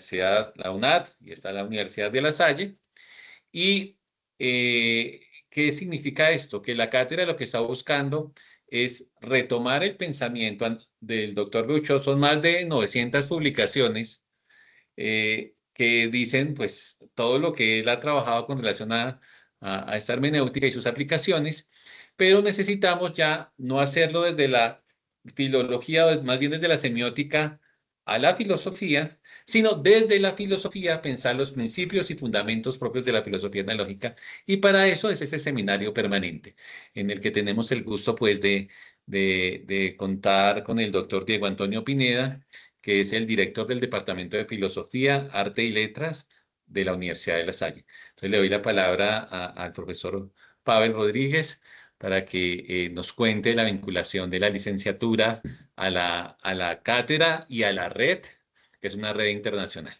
Universidad, la UNAD, y está la Universidad de La Salle. ¿Y qué significa esto? Que la cátedra lo que está buscando es retomar el pensamiento del doctor Beuchot. Son más de 900 publicaciones que dicen pues todo lo que él ha trabajado con relación a esta hermenéutica y sus aplicaciones, pero necesitamos ya no hacerlo desde la filología, o más bien desde la semiótica a la filosofía, sino desde la filosofía pensar los principios y fundamentos propios de la filosofía analógica. Y para eso es ese seminario permanente, en el que tenemos el gusto pues de contar con el doctor Diego Antonio Pineda, que es el director del Departamento de Filosofía, Arte y Letras de la Universidad de La Salle. Entonces le doy la palabra al profesor Pavel Rodríguez para que nos cuente la vinculación de la licenciatura a la cátedra y a la red, que es una red internacional.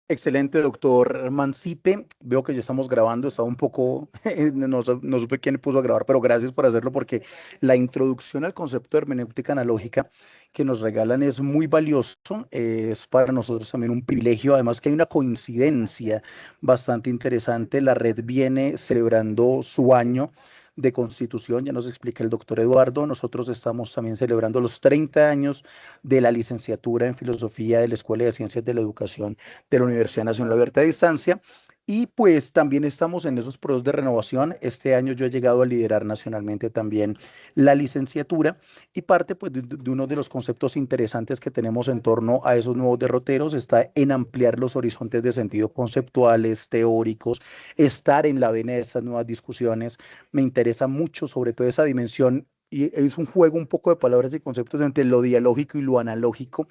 Excelente, doctor Mancipe. Veo que ya estamos grabando, estaba un poco, no supe quién puso a grabar, pero gracias por hacerlo porque la introducción al concepto de hermenéutica analógica que nos regalan es muy valioso, es para nosotros también un privilegio, además que hay una coincidencia bastante interesante. La red viene celebrando su año de constitución, ya nos explica el doctor Eduardo. Nosotros estamos también celebrando los 30 años de la licenciatura en filosofía de la Escuela de Ciencias de la Educación de la Universidad Nacional Abierta a Distancia. Y pues también estamos en esos procesos de renovación. Este año yo he llegado a liderar nacionalmente también la licenciatura y parte pues de uno de los conceptos interesantes que tenemos en torno a esos nuevos derroteros está en ampliar los horizontes de sentido conceptuales, teóricos, estar en la vena de estas nuevas discusiones. Me interesa mucho sobre todo esa dimensión y es un juego un poco de palabras y conceptos entre lo dialógico y lo analógico,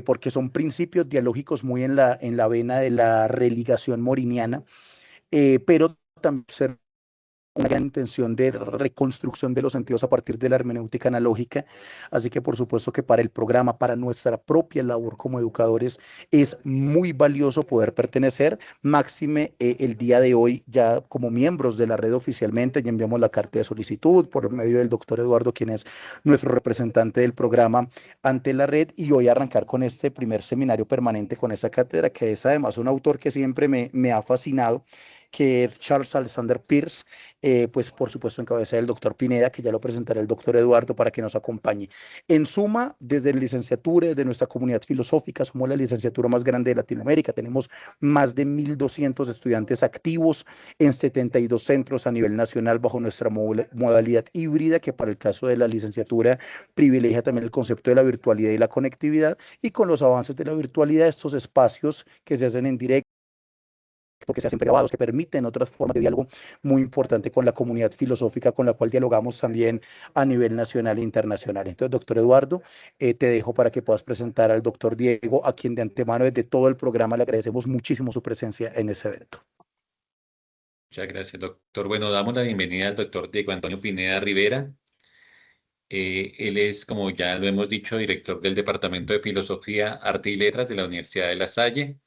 porque son principios dialógicos muy en la vena de la religación moriniana, pero también ser una gran intención de reconstrucción de los sentidos a partir de la hermenéutica analógica. Así que por supuesto que para el programa, para nuestra propia labor como educadores, es muy valioso poder pertenecer. Máxime el día de hoy, ya como miembros de la red oficialmente, ya enviamos la carta de solicitud por medio del doctor Eduardo, quien es nuestro representante del programa ante la red, y hoy arrancar con este primer seminario permanente con esa cátedra, que es además un autor que siempre me ha fascinado, que es Charles Alexander Peirce, pues por supuesto en cabeza del doctor Pineda, que ya lo presentará el doctor Eduardo para que nos acompañe. En suma, desde la licenciatura, desde nuestra comunidad filosófica, somos la licenciatura más grande de Latinoamérica, tenemos más de 1.200 estudiantes activos en 72 centros a nivel nacional bajo nuestra modalidad híbrida, que para el caso de la licenciatura privilegia también el concepto de la virtualidad y la conectividad, y con los avances de la virtualidad, estos espacios que se hacen en directo, que se hacen grabados, que permiten otras formas de diálogo muy importante con la comunidad filosófica con la cual dialogamos también a nivel nacional e internacional. Entonces, doctor Eduardo, te dejo para que puedas presentar al doctor Diego, a quien de antemano desde todo el programa le agradecemos muchísimo su presencia en ese evento. Muchas gracias, doctor. Bueno, damos la bienvenida al doctor Diego Antonio Pineda Rivera. Él es, como ya lo hemos dicho, director del Departamento de Filosofía, Arte y Letras de la Universidad de La Salle.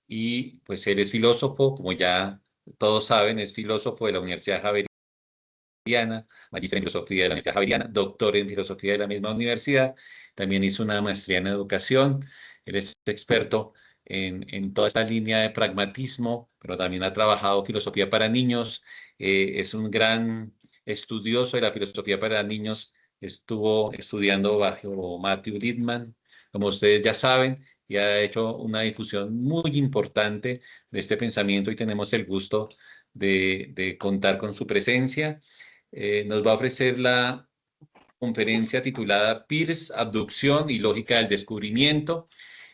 Y pues él es filósofo, como ya todos saben, es filósofo de la Universidad Javeriana, magíster en filosofía de la Universidad Javeriana, doctor en filosofía de la misma universidad. También hizo una maestría en educación. Él es experto en toda esta línea de pragmatismo, pero también ha trabajado filosofía para niños. Es un gran estudioso de la filosofía para niños. Estuvo estudiando bajo Matthew Littman, como ustedes ya saben, y ha hecho una difusión muy importante de este pensamiento y tenemos el gusto de contar con su presencia. Nos va a ofrecer la conferencia titulada Peirce, Abducción y Lógica del Descubrimiento.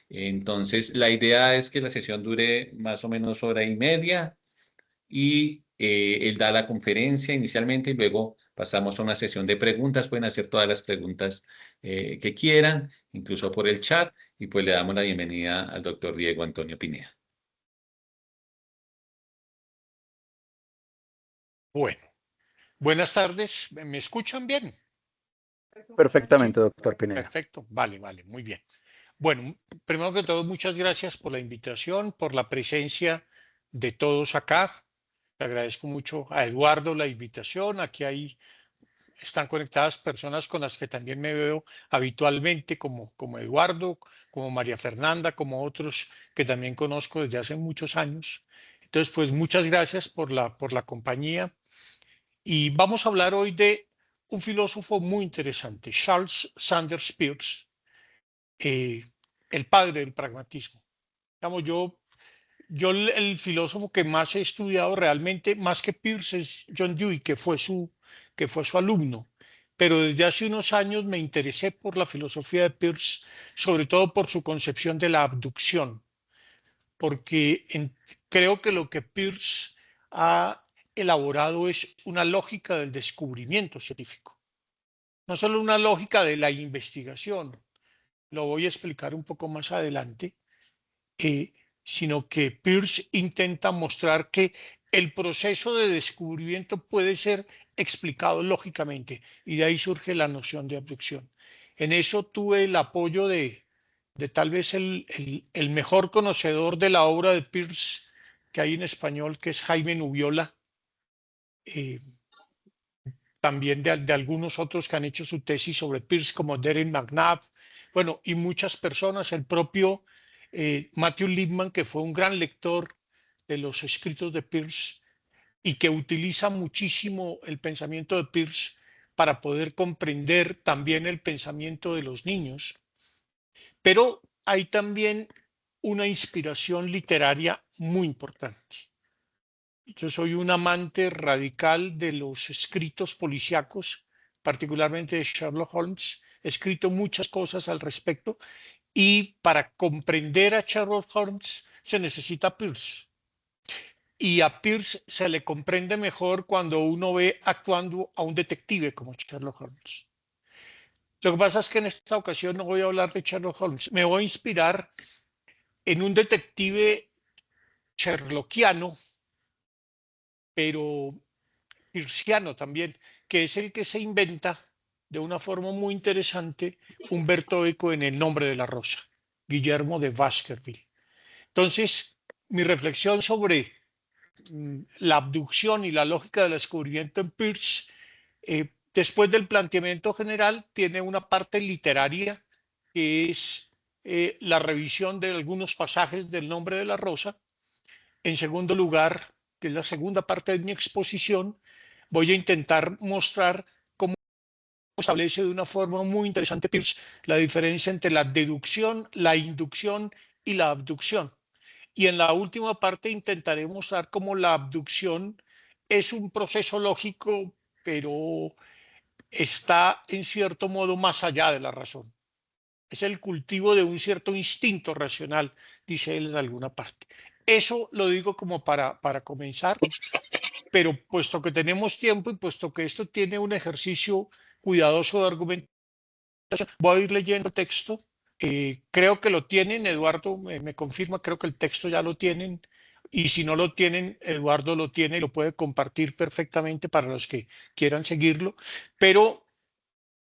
Entonces, la idea es que la sesión dure más o menos hora y media y él da la conferencia inicialmente y luego pasamos a una sesión de preguntas. Pueden hacer todas las preguntas que quieran, incluso por el chat, y pues le damos la bienvenida al doctor Diego Antonio Pineda. Bueno, buenas tardes. ¿Me escuchan bien? Perfectamente, Sí, doctor Pineda. perfecto. Vale, muy bien. Bueno, primero que todo, muchas gracias por la invitación, por la presencia de todos acá. Le agradezco mucho a Eduardo la invitación. Aquí hay están conectadas personas con las que también me veo habitualmente, como Eduardo, como María Fernanda, como otros que también conozco desde hace muchos años. Entonces, pues muchas gracias por la compañía. Y vamos a hablar hoy de un filósofo muy interesante, Charles Sanders Peirce, eh, el padre del pragmatismo. Digamos, yo el filósofo que más he estudiado realmente, más que Peirce, es John Dewey, que fue su alumno. Pero desde hace unos años me interesé por la filosofía de Peirce, sobre todo por su concepción de la abducción, porque creo que lo que Peirce ha elaborado es una lógica del descubrimiento científico, no solo una lógica de la investigación, lo voy a explicar un poco más adelante, eh, sino que Peirce intenta mostrar que el proceso de descubrimiento puede ser explicado lógicamente y de ahí surge la noción de abducción. En eso tuve el apoyo de tal vez el mejor conocedor de la obra de Peirce que hay en español, que es Jaime Nubiola, eh, también de algunos otros que han hecho su tesis sobre Peirce, como Darren McNabb, bueno, y muchas personas, el propio Matthew Lipman, que fue un gran lector de los escritos de Peirce y que utiliza muchísimo el pensamiento de Peirce para poder comprender también el pensamiento de los niños. Pero hay también una inspiración literaria muy importante. Yo soy un amante radical de los escritos policíacos, particularmente de Sherlock Holmes. He escrito muchas cosas al respecto y para comprender a Sherlock Holmes se necesita Peirce. Y a Peirce se le comprende mejor cuando uno ve actuando a un detective como Sherlock Holmes. Lo que pasa es que en esta ocasión no voy a hablar de Sherlock Holmes. Me voy a inspirar en un detective sherlockiano, pero peirciano también, que es el que se inventa de una forma muy interesante Humberto Eco en El nombre de la rosa, Guillermo de Baskerville. Entonces, mi reflexión sobre la abducción y la lógica del descubrimiento en Peirce, después del planteamiento general, tiene una parte literaria que es la revisión de algunos pasajes del nombre de la rosa. En segundo lugar, que es la segunda parte de mi exposición, voy a intentar mostrar cómo establece de una forma muy interesante Peirce la diferencia entre la deducción, la inducción y la abducción. Y en la última parte intentaré mostrar cómo la abducción es un proceso lógico, pero está en cierto modo más allá de la razón. Es el cultivo de un cierto instinto racional, dice él en alguna parte. Eso lo digo como para comenzar, pero puesto que tenemos tiempo y puesto que esto tiene un ejercicio cuidadoso de argumentación, voy a ir leyendo el texto. Creo que lo tienen, Eduardo me confirma, creo que el texto ya lo tienen. Y si no lo tienen, Eduardo lo tiene y lo puede compartir perfectamente para los que quieran seguirlo. Pero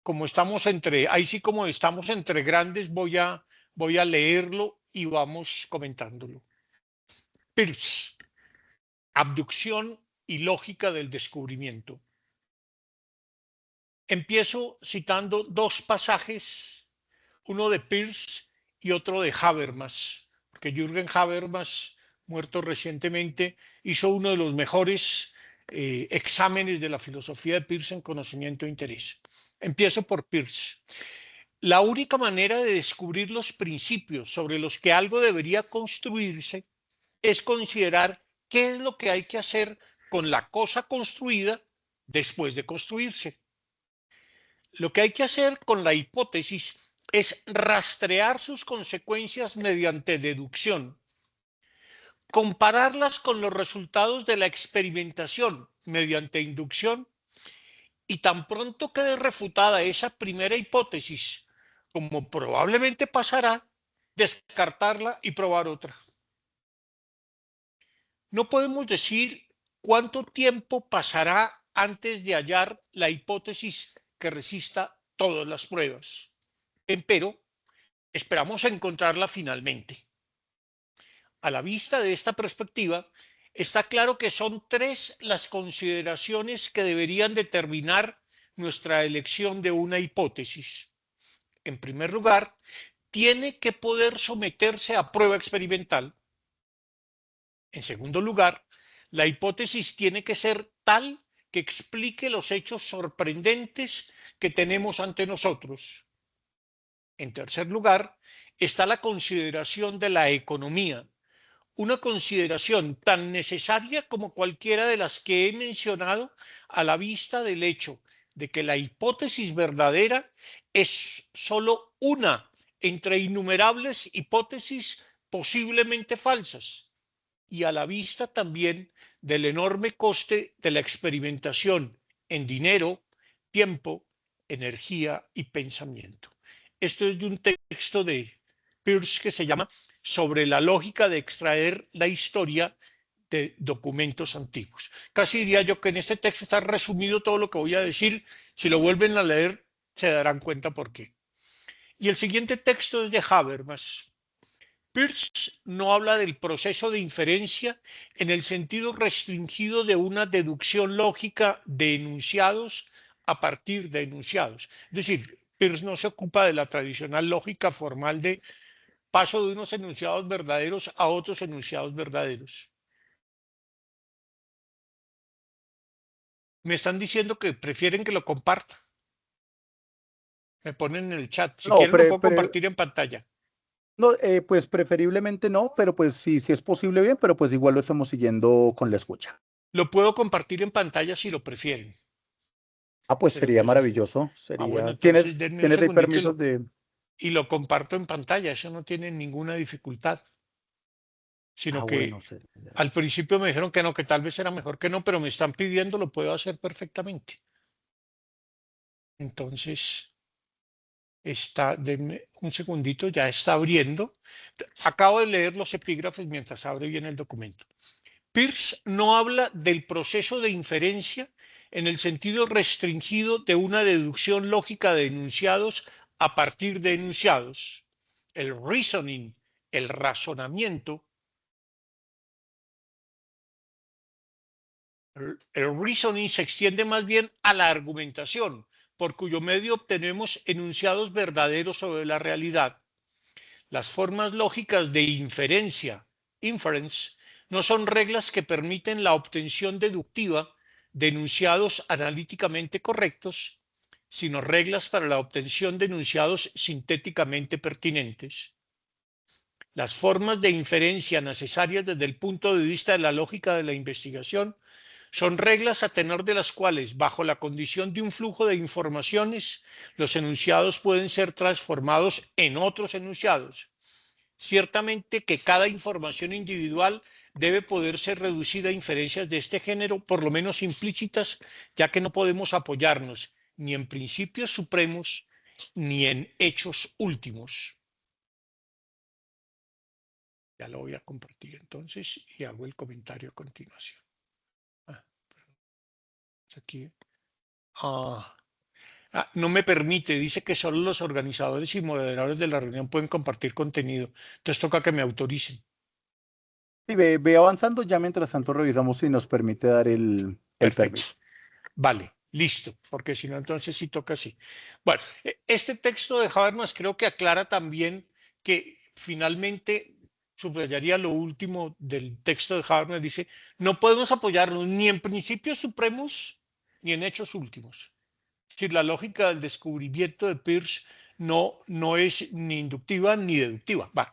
como estamos entre, ahí sí como estamos entre grandes, voy a leerlo y vamos comentándolo. Peirce, abducción y lógica del descubrimiento. Empiezo citando dos pasajes, uno de Peirce y otro de Habermas, porque Jürgen Habermas, muerto recientemente, hizo uno de los mejores exámenes de la filosofía de Peirce en conocimiento e interés. Empiezo por Peirce. La única manera de descubrir los principios sobre los que algo debería construirse es considerar qué es lo que hay que hacer con la cosa construida después de construirse. Lo que hay que hacer con la hipótesis es rastrear sus consecuencias mediante deducción, compararlas con los resultados de la experimentación mediante inducción y tan pronto quede refutada esa primera hipótesis, como probablemente pasará, descartarla y probar otra. No podemos decir cuánto tiempo pasará antes de hallar la hipótesis que resista todas las pruebas. Empero, esperamos encontrarla finalmente. A la vista de esta perspectiva, está claro que son tres las consideraciones que deberían determinar nuestra elección de una hipótesis, en primer lugar, tiene que poder someterse a prueba experimental. En segundo lugar, la hipótesis tiene que ser tal que explique los hechos sorprendentes que tenemos ante nosotros. En tercer lugar, está la consideración de la economía, una consideración tan necesaria como cualquiera de las que he mencionado a la vista del hecho de que la hipótesis verdadera es sólo una entre innumerables hipótesis posiblemente falsas y a la vista también del enorme coste de la experimentación en dinero, tiempo, energía y pensamiento. Esto es de un texto de Peirce que se llama Sobre la lógica de extraer la historia de documentos antiguos. Casi diría yo que en este texto está resumido todo lo que voy a decir. Si lo vuelven a leer, se darán cuenta por qué. Y el siguiente texto es de Habermas. Peirce no habla del proceso de inferencia en el sentido restringido de una deducción lógica de enunciados a partir de enunciados. Es decir, Peirce no se ocupa de la tradicional lógica formal de paso de unos enunciados verdaderos a otros enunciados verdaderos. Me están diciendo que prefieren que lo comparta. Me ponen en el chat. Si No, quieren lo puedo compartir en pantalla. no, pues preferiblemente no, pero pues sí, si es posible bien, pero pues igual lo estamos siguiendo con la escucha. Lo puedo compartir en pantalla si lo prefieren. Ah, pues Pero sería pues, maravilloso. bueno, Sería. entonces denme un ¿Tienes ahí segundito permisos de? y lo comparto en pantalla. Eso no tiene ninguna dificultad. Ah, Sino bueno, que sería. al principio me dijeron que no, que tal vez era mejor que no, pero me están pidiendo, lo puedo hacer perfectamente. Entonces, denme un segundito, ya está abriendo. Acabo de leer los epígrafes mientras abre bien el documento. Peirce no habla del proceso de inferencia en el sentido restringido de una deducción lógica de enunciados a partir de enunciados. El reasoning, el razonamiento, el reasoning se extiende más bien a la argumentación, por cuyo medio obtenemos enunciados verdaderos sobre la realidad. Las formas lógicas de inferencia, inference, no son reglas que permiten la obtención deductiva de enunciados analíticamente correctos, sino reglas para la obtención de enunciados sintéticamente pertinentes. Las formas de inferencia necesarias desde el punto de vista de la lógica de la investigación son reglas a tenor de las cuales, bajo la condición de un flujo de informaciones, los enunciados pueden ser transformados en otros enunciados. Ciertamente que cada información individual debe poder ser reducida a inferencias de este género, por lo menos implícitas, ya que no podemos apoyarnos ni en principios supremos ni en hechos últimos. Ya lo voy a compartir entonces y hago el comentario a continuación. Aquí. No me permite, dice que solo los organizadores y moderadores de la reunión pueden compartir contenido. Entonces toca que me autoricen. Sí, ve avanzando, ya mientras tanto revisamos si nos permite dar el Perfecto. permiso. Vale, listo, porque si no, entonces sí toca así. Bueno, este texto de Habermas creo que aclara también que finalmente subrayaría lo último del texto de Habermas, dice, no podemos apoyarnos ni en principios supremos ni en hechos últimos. Es decir, la lógica del descubrimiento de Peirce no es ni inductiva ni deductiva. Va,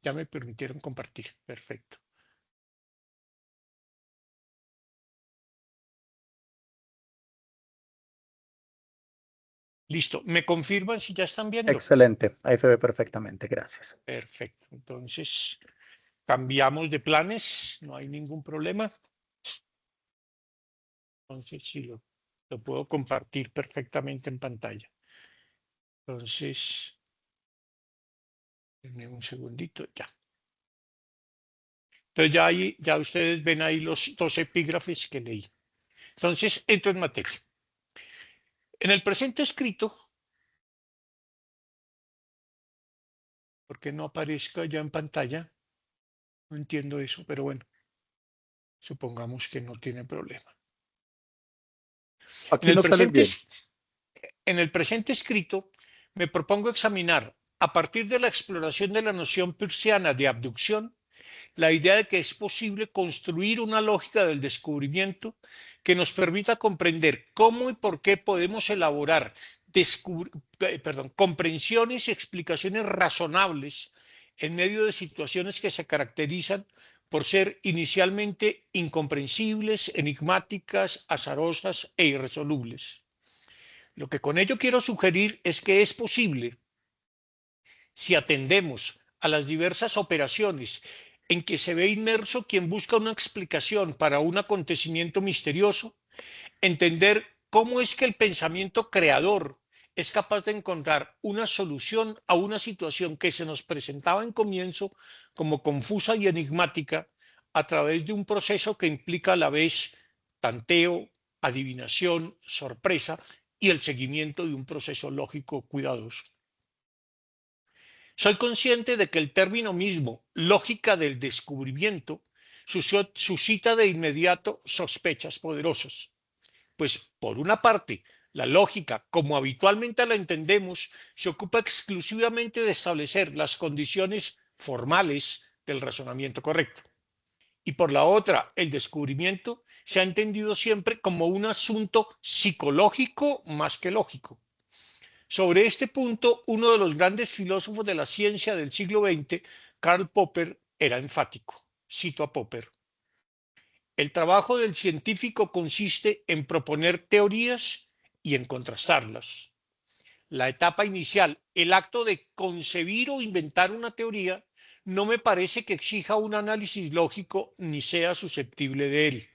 ya me permitieron compartir. Perfecto. Listo. ¿Me confirman si ya están viendo? Excelente, ahí se ve perfectamente, gracias. Perfecto. Entonces, cambiamos de planes, no hay ningún problema. Entonces, sí, lo puedo compartir perfectamente en pantalla. Entonces, denme un segundito, ya. Entonces, ya ustedes ven ahí los 2 epígrafes que leí. Entonces, entro en materia. En el presente escrito, porque no aparezca ya en pantalla, no entiendo eso, pero bueno, supongamos que no tiene problema. En Aquí el no sales presente, bien. en el presente escrito me propongo examinar, a partir de la exploración de la noción peirciana de abducción, la idea de que es posible construir una lógica del descubrimiento que nos permita comprender cómo y por qué podemos elaborar comprensiones y explicaciones razonables en medio de situaciones que se caracterizan por ser inicialmente incomprensibles, enigmáticas, azarosas e irresolubles. Lo que con ello quiero sugerir es que es posible, si atendemos a las diversas operaciones en que se ve inmerso quien busca una explicación para un acontecimiento misterioso, entender cómo es que el pensamiento creador es capaz de encontrar una solución a una situación que se nos presentaba en comienzo como confusa y enigmática a través de un proceso que implica a la vez tanteo, adivinación, sorpresa y el seguimiento de un proceso lógico cuidadoso. Soy consciente de que el término mismo, lógica del descubrimiento, suscita de inmediato sospechas poderosas. Pues, por una parte, la lógica, como habitualmente la entendemos, se ocupa exclusivamente de establecer las condiciones formales del razonamiento correcto. Y por la otra, el descubrimiento se ha entendido siempre como un asunto psicológico más que lógico. Sobre este punto, uno de los grandes filósofos de la ciencia del siglo XX, Karl Popper, era enfático. Cito a Popper: el trabajo del científico consiste en proponer teorías y en contrastarlas. La etapa inicial, el acto de concebir o inventar una teoría, no me parece que exija un análisis lógico ni sea susceptible de él.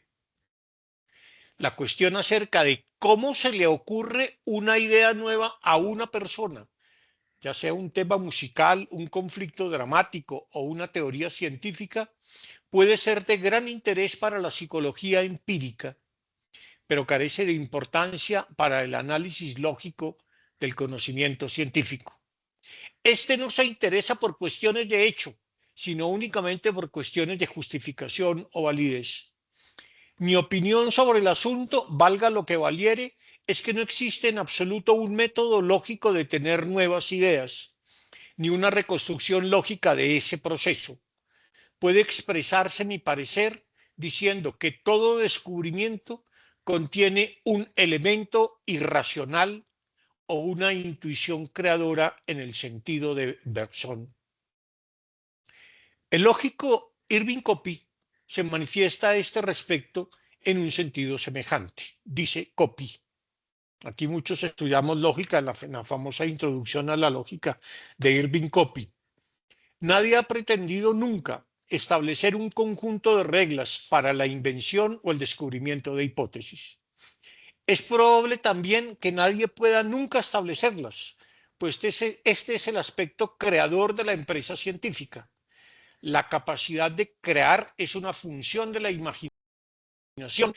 La cuestión acerca de cómo se le ocurre una idea nueva a una persona, ya sea un tema musical, un conflicto dramático o una teoría científica, puede ser de gran interés para la psicología empírica, pero carece de importancia para el análisis lógico del conocimiento científico. Este no se interesa por cuestiones de hecho, sino únicamente por cuestiones de justificación o validez. Mi opinión sobre el asunto, valga lo que valiere, es que no existe en absoluto un método lógico de tener nuevas ideas, ni una reconstrucción lógica de ese proceso. Puede expresarse mi parecer diciendo que todo descubrimiento contiene un elemento irracional o una intuición creadora en el sentido de Bergson. El lógico Irving Copy se manifiesta a este respecto en un sentido semejante. Dice Copy. Aquí muchos estudiamos lógica en la famosa introducción a la lógica de Irving Copy. Nadie ha pretendido nunca establecer un conjunto de reglas para la invención o el descubrimiento de hipótesis. Es probable también que nadie pueda nunca establecerlas, pues este es el aspecto creador de la empresa científica. La capacidad de crear es una función de la imaginación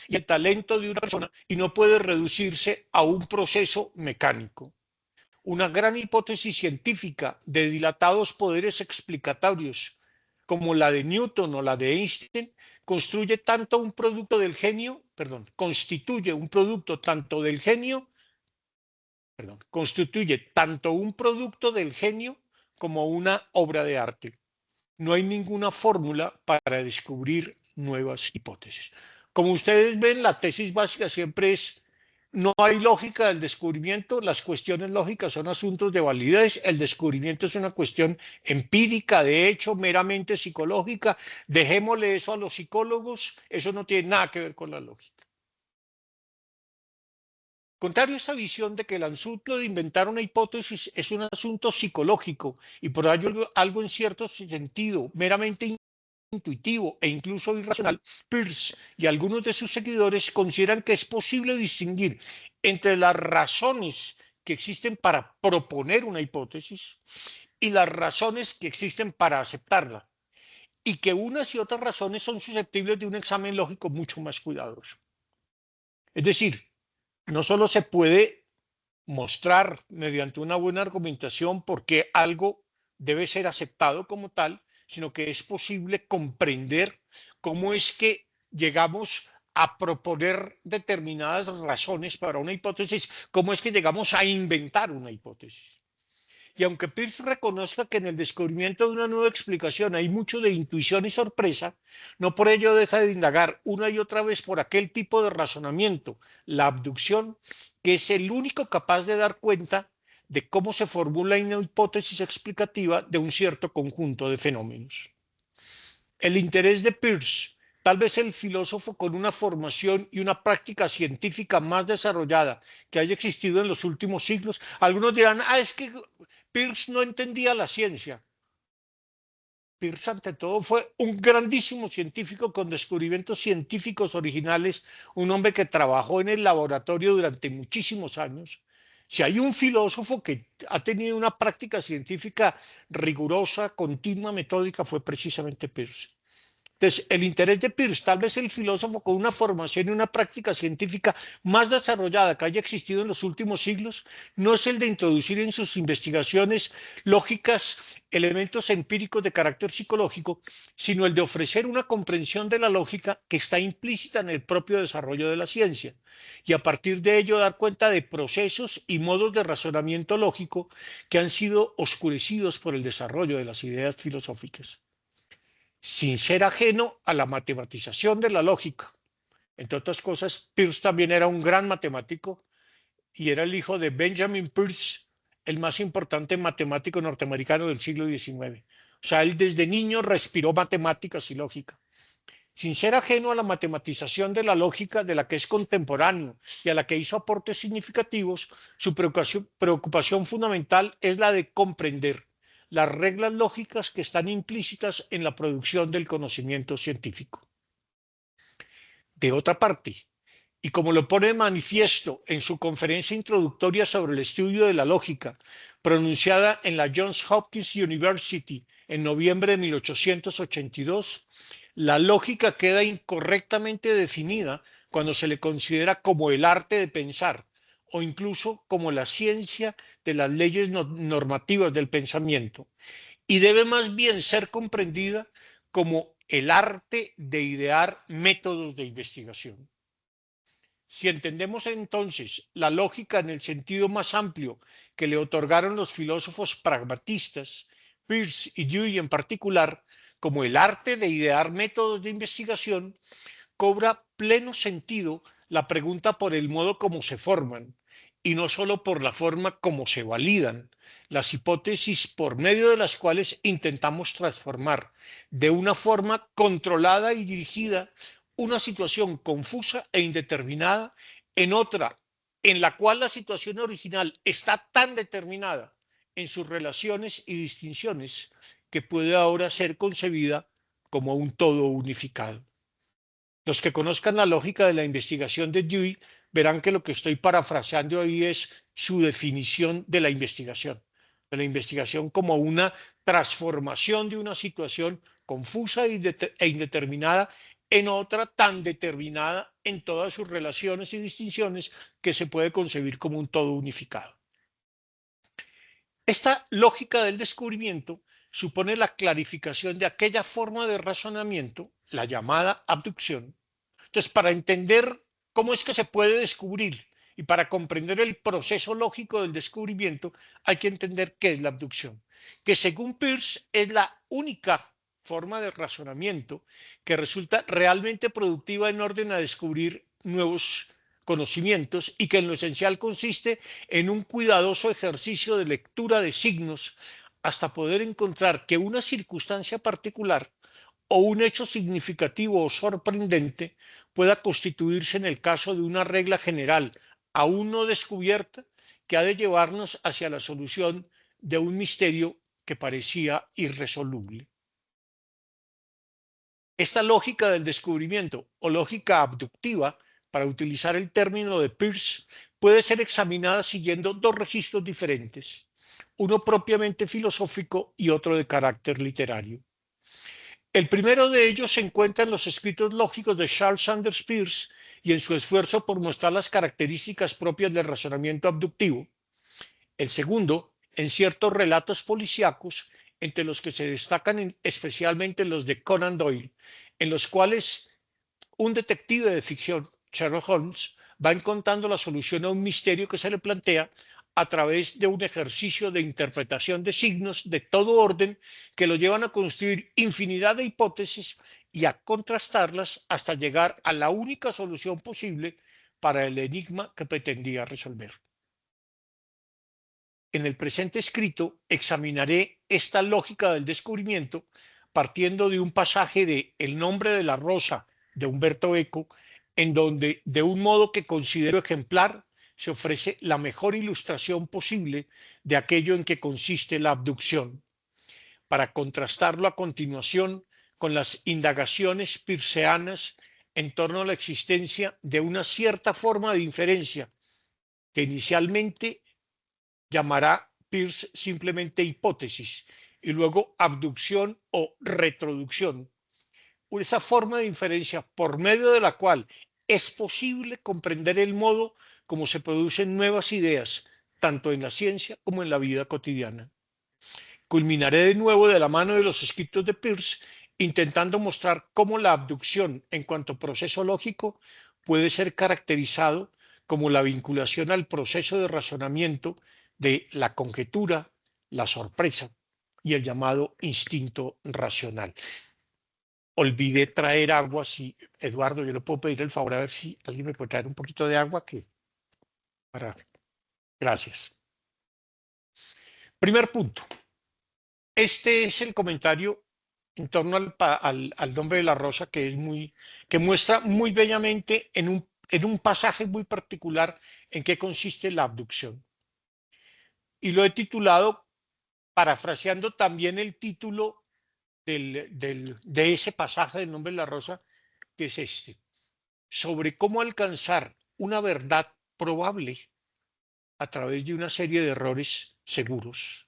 y el talento de una persona y no puede reducirse a un proceso mecánico. Una gran hipótesis científica de dilatados poderes explicatorios como la de Newton o la de Einstein constituye un producto del genio como una obra de arte. No hay ninguna fórmula para descubrir nuevas hipótesis. Como ustedes ven, la tesis básica siempre es: no hay lógica del descubrimiento, las cuestiones lógicas son asuntos de validez, el descubrimiento es una cuestión empírica, de hecho, meramente psicológica. Dejémosle eso a los psicólogos, eso no tiene nada que ver con la lógica. Contrario a esta visión de que el asunto de inventar una hipótesis es un asunto psicológico y por ello algo en cierto sentido meramente intuitivo e incluso irracional, Peirce y algunos de sus seguidores consideran que es posible distinguir entre las razones que existen para proponer una hipótesis y las razones que existen para aceptarla, y que unas y otras razones son susceptibles de un examen lógico mucho más cuidadoso. Es decir, no solo se puede mostrar mediante una buena argumentación por qué algo debe ser aceptado como tal, sino que es posible comprender cómo es que llegamos a proponer determinadas razones para una hipótesis, ¿cómo es que llegamos a inventar una hipótesis? Y aunque Peirce reconozca que en el descubrimiento de una nueva explicación hay mucho de intuición y sorpresa, no por ello deja de indagar una y otra vez por aquel tipo de razonamiento, la abducción, que es el único capaz de dar cuenta de cómo se formula una hipótesis explicativa de un cierto conjunto de fenómenos. El interés de Peirce, tal vez el filósofo con una formación y una práctica científica más desarrollada que haya existido en los últimos siglos, algunos dirán, es que Peirce no entendía la ciencia. Peirce, ante todo, fue un grandísimo científico con descubrimientos científicos originales, un hombre que trabajó en el laboratorio durante muchísimos años. Si hay un filósofo que ha tenido una práctica científica rigurosa, continua, metódica, fue precisamente Peirce. Entonces, el interés de Peirce, tal vez el filósofo con una formación y una práctica científica más desarrollada que haya existido en los últimos siglos, no es el de introducir en sus investigaciones lógicas elementos empíricos de carácter psicológico, sino el de ofrecer una comprensión de la lógica que está implícita en el propio desarrollo de la ciencia, y a partir de ello dar cuenta de procesos y modos de razonamiento lógico que han sido oscurecidos por el desarrollo de las ideas filosóficas, sin ser ajeno a la matematización de la lógica. Entre otras cosas, Peirce también era un gran matemático y era el hijo de Benjamin Peirce, el más importante matemático norteamericano del siglo XIX. O sea, él desde niño respiró matemáticas y lógica. Sin ser ajeno a la matematización de la lógica de la que es contemporáneo y a la que hizo aportes significativos, su preocupación fundamental es la de comprender las reglas lógicas que están implícitas en la producción del conocimiento científico. De otra parte, y como lo pone de manifiesto en su conferencia introductoria sobre el estudio de la lógica, pronunciada en la Johns Hopkins University en noviembre de 1882, la lógica queda incorrectamente definida cuando se le considera como el arte de pensar o incluso como la ciencia de las leyes normativas del pensamiento, y debe más bien ser comprendida como el arte de idear métodos de investigación. Si entendemos entonces la lógica en el sentido más amplio que le otorgaron los filósofos pragmatistas, Peirce y Dewey en particular, como el arte de idear métodos de investigación, cobra pleno sentido la pregunta por el modo como se forman, y no solo por la forma como se validan, las hipótesis por medio de las cuales intentamos transformar de una forma controlada y dirigida una situación confusa e indeterminada en otra en la cual la situación original está tan determinada en sus relaciones y distinciones que puede ahora ser concebida como un todo unificado. Los que conozcan la lógica de la investigación de Dewey verán que lo que estoy parafraseando ahí es su definición de la investigación como una transformación de una situación confusa e indeterminada en otra tan determinada en todas sus relaciones y distinciones que se puede concebir como un todo unificado. Esta lógica del descubrimiento supone la clarificación de aquella forma de razonamiento, la llamada abducción. Entonces, para entender cómo es que se puede descubrir y para comprender el proceso lógico del descubrimiento, hay que entender qué es la abducción, que según Peirce es la única forma de razonamiento que resulta realmente productiva en orden a descubrir nuevos conocimientos y que en lo esencial consiste en un cuidadoso ejercicio de lectura de signos hasta poder encontrar que una circunstancia particular o un hecho significativo o sorprendente pueda constituirse en el caso de una regla general aún no descubierta que ha de llevarnos hacia la solución de un misterio que parecía irresoluble. Esta lógica del descubrimiento o lógica abductiva, para utilizar el término de Peirce, puede ser examinada siguiendo dos registros diferentes, uno propiamente filosófico y otro de carácter literario. El primero de ellos se encuentra en los escritos lógicos de Charles Sanders Peirce y en su esfuerzo por mostrar las características propias del razonamiento abductivo. El segundo, en ciertos relatos policíacos, entre los que se destacan especialmente los de Conan Doyle, en los cuales un detective de ficción, Sherlock Holmes, va encontrando la solución a un misterio que se le plantea a través de un ejercicio de interpretación de signos de todo orden que lo llevan a construir infinidad de hipótesis y a contrastarlas hasta llegar a la única solución posible para el enigma que pretendía resolver. En el presente escrito examinaré esta lógica del descubrimiento partiendo de un pasaje de El nombre de la rosa de Umberto Eco, en donde, de un modo que considero ejemplar, se ofrece la mejor ilustración posible de aquello en que consiste la abducción, para contrastarlo a continuación con las indagaciones peirceanas en torno a la existencia de una cierta forma de inferencia que inicialmente llamará Peirce simplemente hipótesis y luego abducción o retroducción. Esa forma de inferencia por medio de la cual es posible comprender el modo como se producen nuevas ideas, tanto en la ciencia como en la vida cotidiana. Culminaré de nuevo de la mano de los escritos de Peirce, intentando mostrar cómo la abducción en cuanto proceso lógico puede ser caracterizado como la vinculación al proceso de razonamiento de la conjetura, la sorpresa y el llamado instinto racional. Olvidé traer agua. Si Eduardo, yo le puedo pedir el favor a ver si alguien me puede traer un poquito de agua para. Gracias. Primer punto. Este es el comentario en torno al nombre de la rosa que muestra muy bellamente en un pasaje muy particular en qué consiste la abducción. Y lo he titulado, parafraseando también el título de ese pasaje del nombre de la rosa, que es este: sobre cómo alcanzar una verdad probable a través de una serie de errores seguros.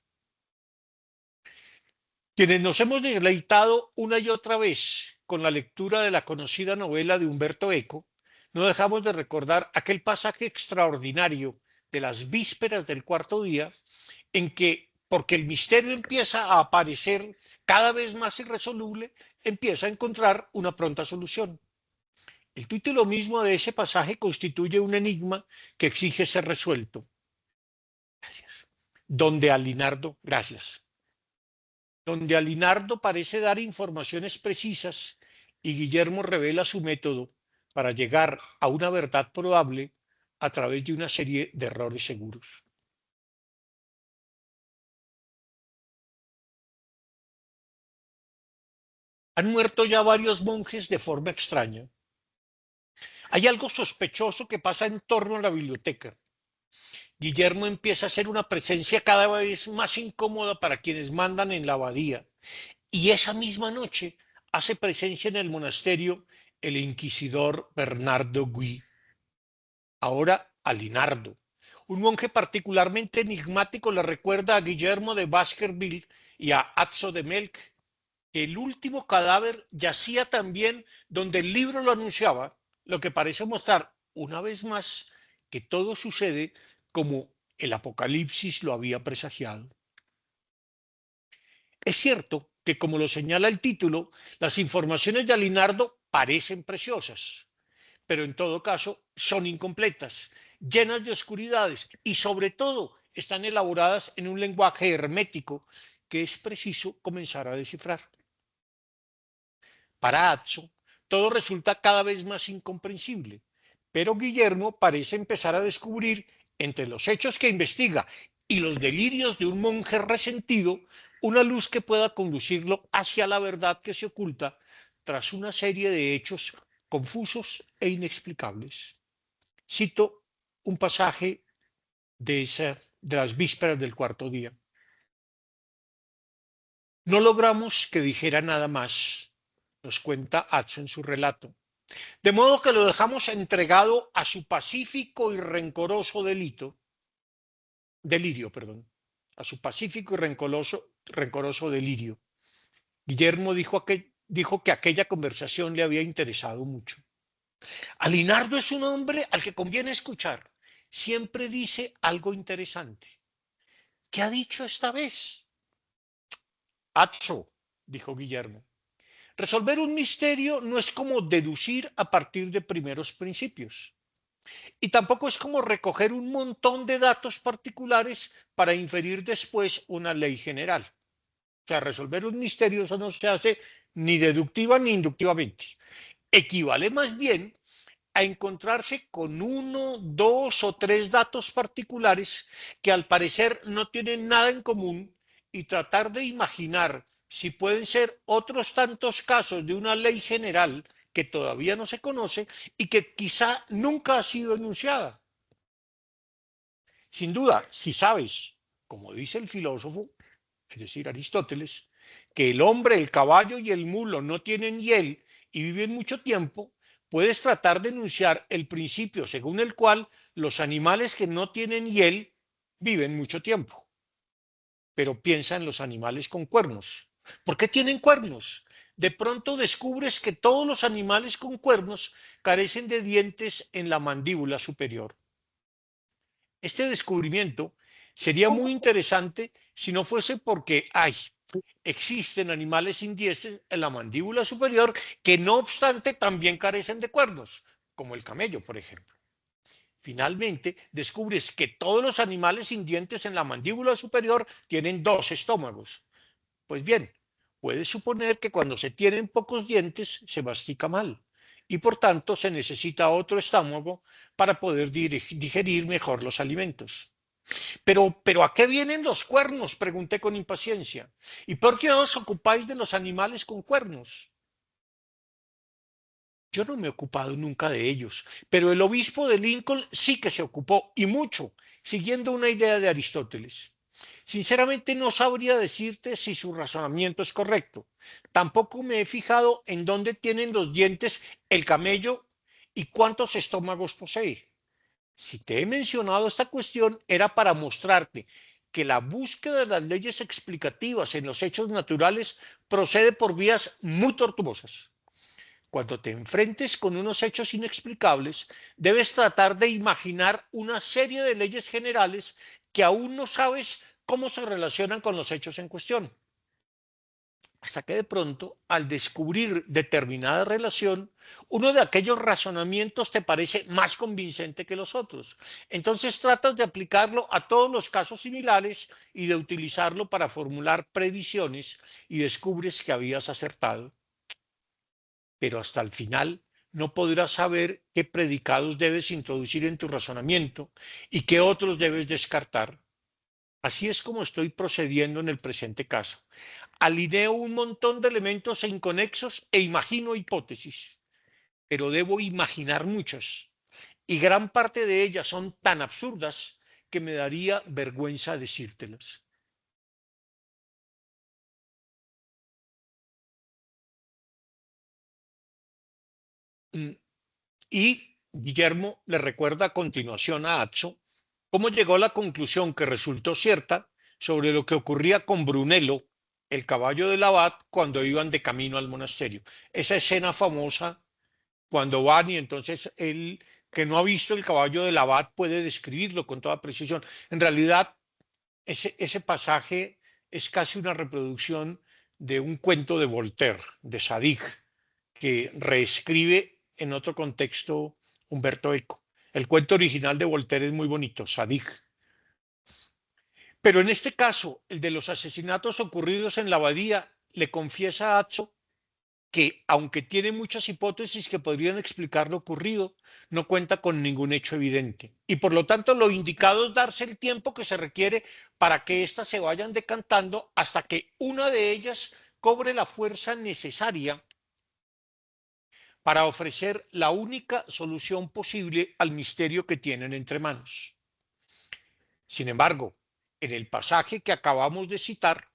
Quienes nos hemos deleitado una y otra vez con la lectura de la conocida novela de Umberto Eco, no dejamos de recordar aquel pasaje extraordinario de las vísperas del cuarto día, en que, porque el misterio empieza a aparecer cada vez más irresoluble, empieza a encontrar una pronta solución. El título mismo de ese pasaje constituye un enigma que exige ser resuelto. Gracias. Donde Alinardo parece dar informaciones precisas y Guillermo revela su método para llegar a una verdad probable a través de una serie de errores seguros. Han muerto ya varios monjes de forma extraña. Hay algo sospechoso que pasa en torno a la biblioteca. Guillermo empieza a ser una presencia cada vez más incómoda para quienes mandan en la abadía. Y esa misma noche hace presencia en el monasterio el inquisidor Bernardo Gui, ahora Alinardo. Un monje particularmente enigmático le recuerda a Guillermo de Baskerville y a Azzo de Melk que el último cadáver yacía también donde el libro lo anunciaba, lo que parece mostrar una vez más que todo sucede como el Apocalipsis lo había presagiado. Es cierto que, como lo señala el título, las informaciones de Alinardo parecen preciosas, pero en todo caso son incompletas, llenas de oscuridades y sobre todo están elaboradas en un lenguaje hermético que es preciso comenzar a descifrar. Para Azzo, todo resulta cada vez más incomprensible, pero Guillermo parece empezar a descubrir, entre los hechos que investiga y los delirios de un monje resentido, una luz que pueda conducirlo hacia la verdad que se oculta tras una serie de hechos confusos e inexplicables. Cito un pasaje de las vísperas del cuarto día. No logramos que dijera nada más, nos cuenta Azzo en su relato, de modo que lo dejamos entregado a su pacífico y rencoroso delirio, a su pacífico y rencoroso delirio. Guillermo dijo que aquella conversación le había interesado mucho. Alinardo es un hombre al que conviene escuchar. Siempre dice algo interesante. ¿Qué ha dicho esta vez? Azzo, dijo Guillermo. Resolver un misterio no es como deducir a partir de primeros principios. Y tampoco es como recoger un montón de datos particulares para inferir después una ley general. O sea, resolver un misterio eso no se hace ni deductiva ni inductivamente. Equivale más bien a encontrarse con uno, dos o tres datos particulares que al parecer no tienen nada en común y tratar de imaginar si pueden ser otros tantos casos de una ley general que todavía no se conoce y que quizá nunca ha sido enunciada. Sin duda, si sabes, como dice el filósofo, es decir, Aristóteles, que el hombre, el caballo y el mulo no tienen hiel y viven mucho tiempo, puedes tratar de enunciar el principio según el cual los animales que no tienen hiel viven mucho tiempo. Pero piensa en los animales con cuernos. ¿Por qué tienen cuernos? De pronto descubres que todos los animales con cuernos carecen de dientes en la mandíbula superior. Este descubrimiento sería muy interesante si no fuese porque existen animales sin dientes en la mandíbula superior que no obstante también carecen de cuernos, como el camello, por ejemplo. Finalmente, descubres que todos los animales sin dientes en la mandíbula superior tienen dos estómagos. Pues bien, puedes suponer que cuando se tienen pocos dientes se mastica mal y por tanto se necesita otro estómago para poder digerir mejor los alimentos. Pero ¿a qué vienen los cuernos? Pregunté con impaciencia. ¿Y por qué os ocupáis de los animales con cuernos? Yo no me he ocupado nunca de ellos, pero el obispo de Lincoln sí que se ocupó, y mucho, siguiendo una idea de Aristóteles. Sinceramente no sabría decirte si su razonamiento es correcto. Tampoco me he fijado en dónde tienen los dientes el camello y cuántos estómagos posee. Si te he mencionado esta cuestión era para mostrarte que la búsqueda de las leyes explicativas en los hechos naturales procede por vías muy tortuosas. Cuando te enfrentes con unos hechos inexplicables, debes tratar de imaginar una serie de leyes generales que aún no sabes cómo se relacionan con los hechos en cuestión. Hasta que de pronto, al descubrir determinada relación, uno de aquellos razonamientos te parece más convincente que los otros. Entonces tratas de aplicarlo a todos los casos similares y de utilizarlo para formular previsiones y descubres que habías acertado. Pero hasta el final no podrás saber qué predicados debes introducir en tu razonamiento y qué otros debes descartar. Así es como estoy procediendo en el presente caso. Alineo un montón de elementos inconexos e imagino hipótesis, pero debo imaginar muchas, y gran parte de ellas son tan absurdas que me daría vergüenza decírtelas. Y Guillermo le recuerda a continuación a Azzo cómo llegó a la conclusión que resultó cierta sobre lo que ocurría con Brunello, el caballo del abad, cuando iban de camino al monasterio. Esa escena famosa cuando van y entonces él, que no ha visto el caballo del abad, puede describirlo con toda precisión. En realidad, ese pasaje es casi una reproducción de un cuento de Voltaire, de Zadig, que reescribe en otro contexto Humberto Eco. El cuento original de Voltaire es muy bonito, Zadig. Pero en este caso, el de los asesinatos ocurridos en la abadía, le confiesa a Azzo que, aunque tiene muchas hipótesis que podrían explicar lo ocurrido, no cuenta con ningún hecho evidente. Y por lo tanto, lo indicado es darse el tiempo que se requiere para que éstas se vayan decantando hasta que una de ellas cobre la fuerza necesaria para ofrecer la única solución posible al misterio que tienen entre manos. Sin embargo, en el pasaje que acabamos de citar,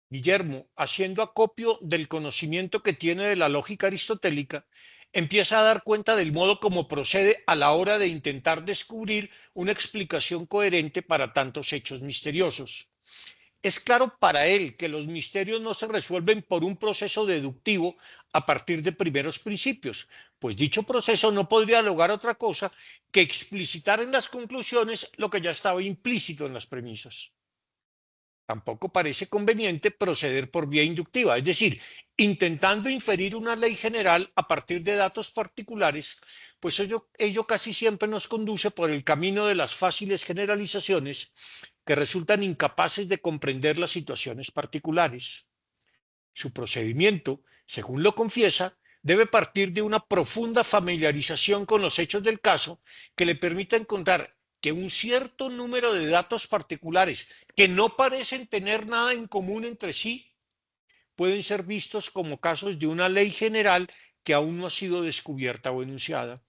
Guillermo, haciendo acopio del conocimiento que tiene de la lógica aristotélica, empieza a dar cuenta del modo como procede a la hora de intentar descubrir una explicación coherente para tantos hechos misteriosos. Es claro para él que los misterios no se resuelven por un proceso deductivo a partir de primeros principios, pues dicho proceso no podría lograr otra cosa que explicitar en las conclusiones lo que ya estaba implícito en las premisas. tampoco parece conveniente proceder por vía inductiva, es decir, intentando inferir una ley general a partir de datos particulares, pues ello casi siempre nos conduce por el camino de las fáciles generalizaciones que resultan incapaces de comprender las situaciones particulares. Su procedimiento, según lo confiesa, debe partir de una profunda familiarización con los hechos del caso que le permita encontrar que un cierto número de datos particulares que no parecen tener nada en común entre sí pueden ser vistos como casos de una ley general que aún no ha sido descubierta o enunciada.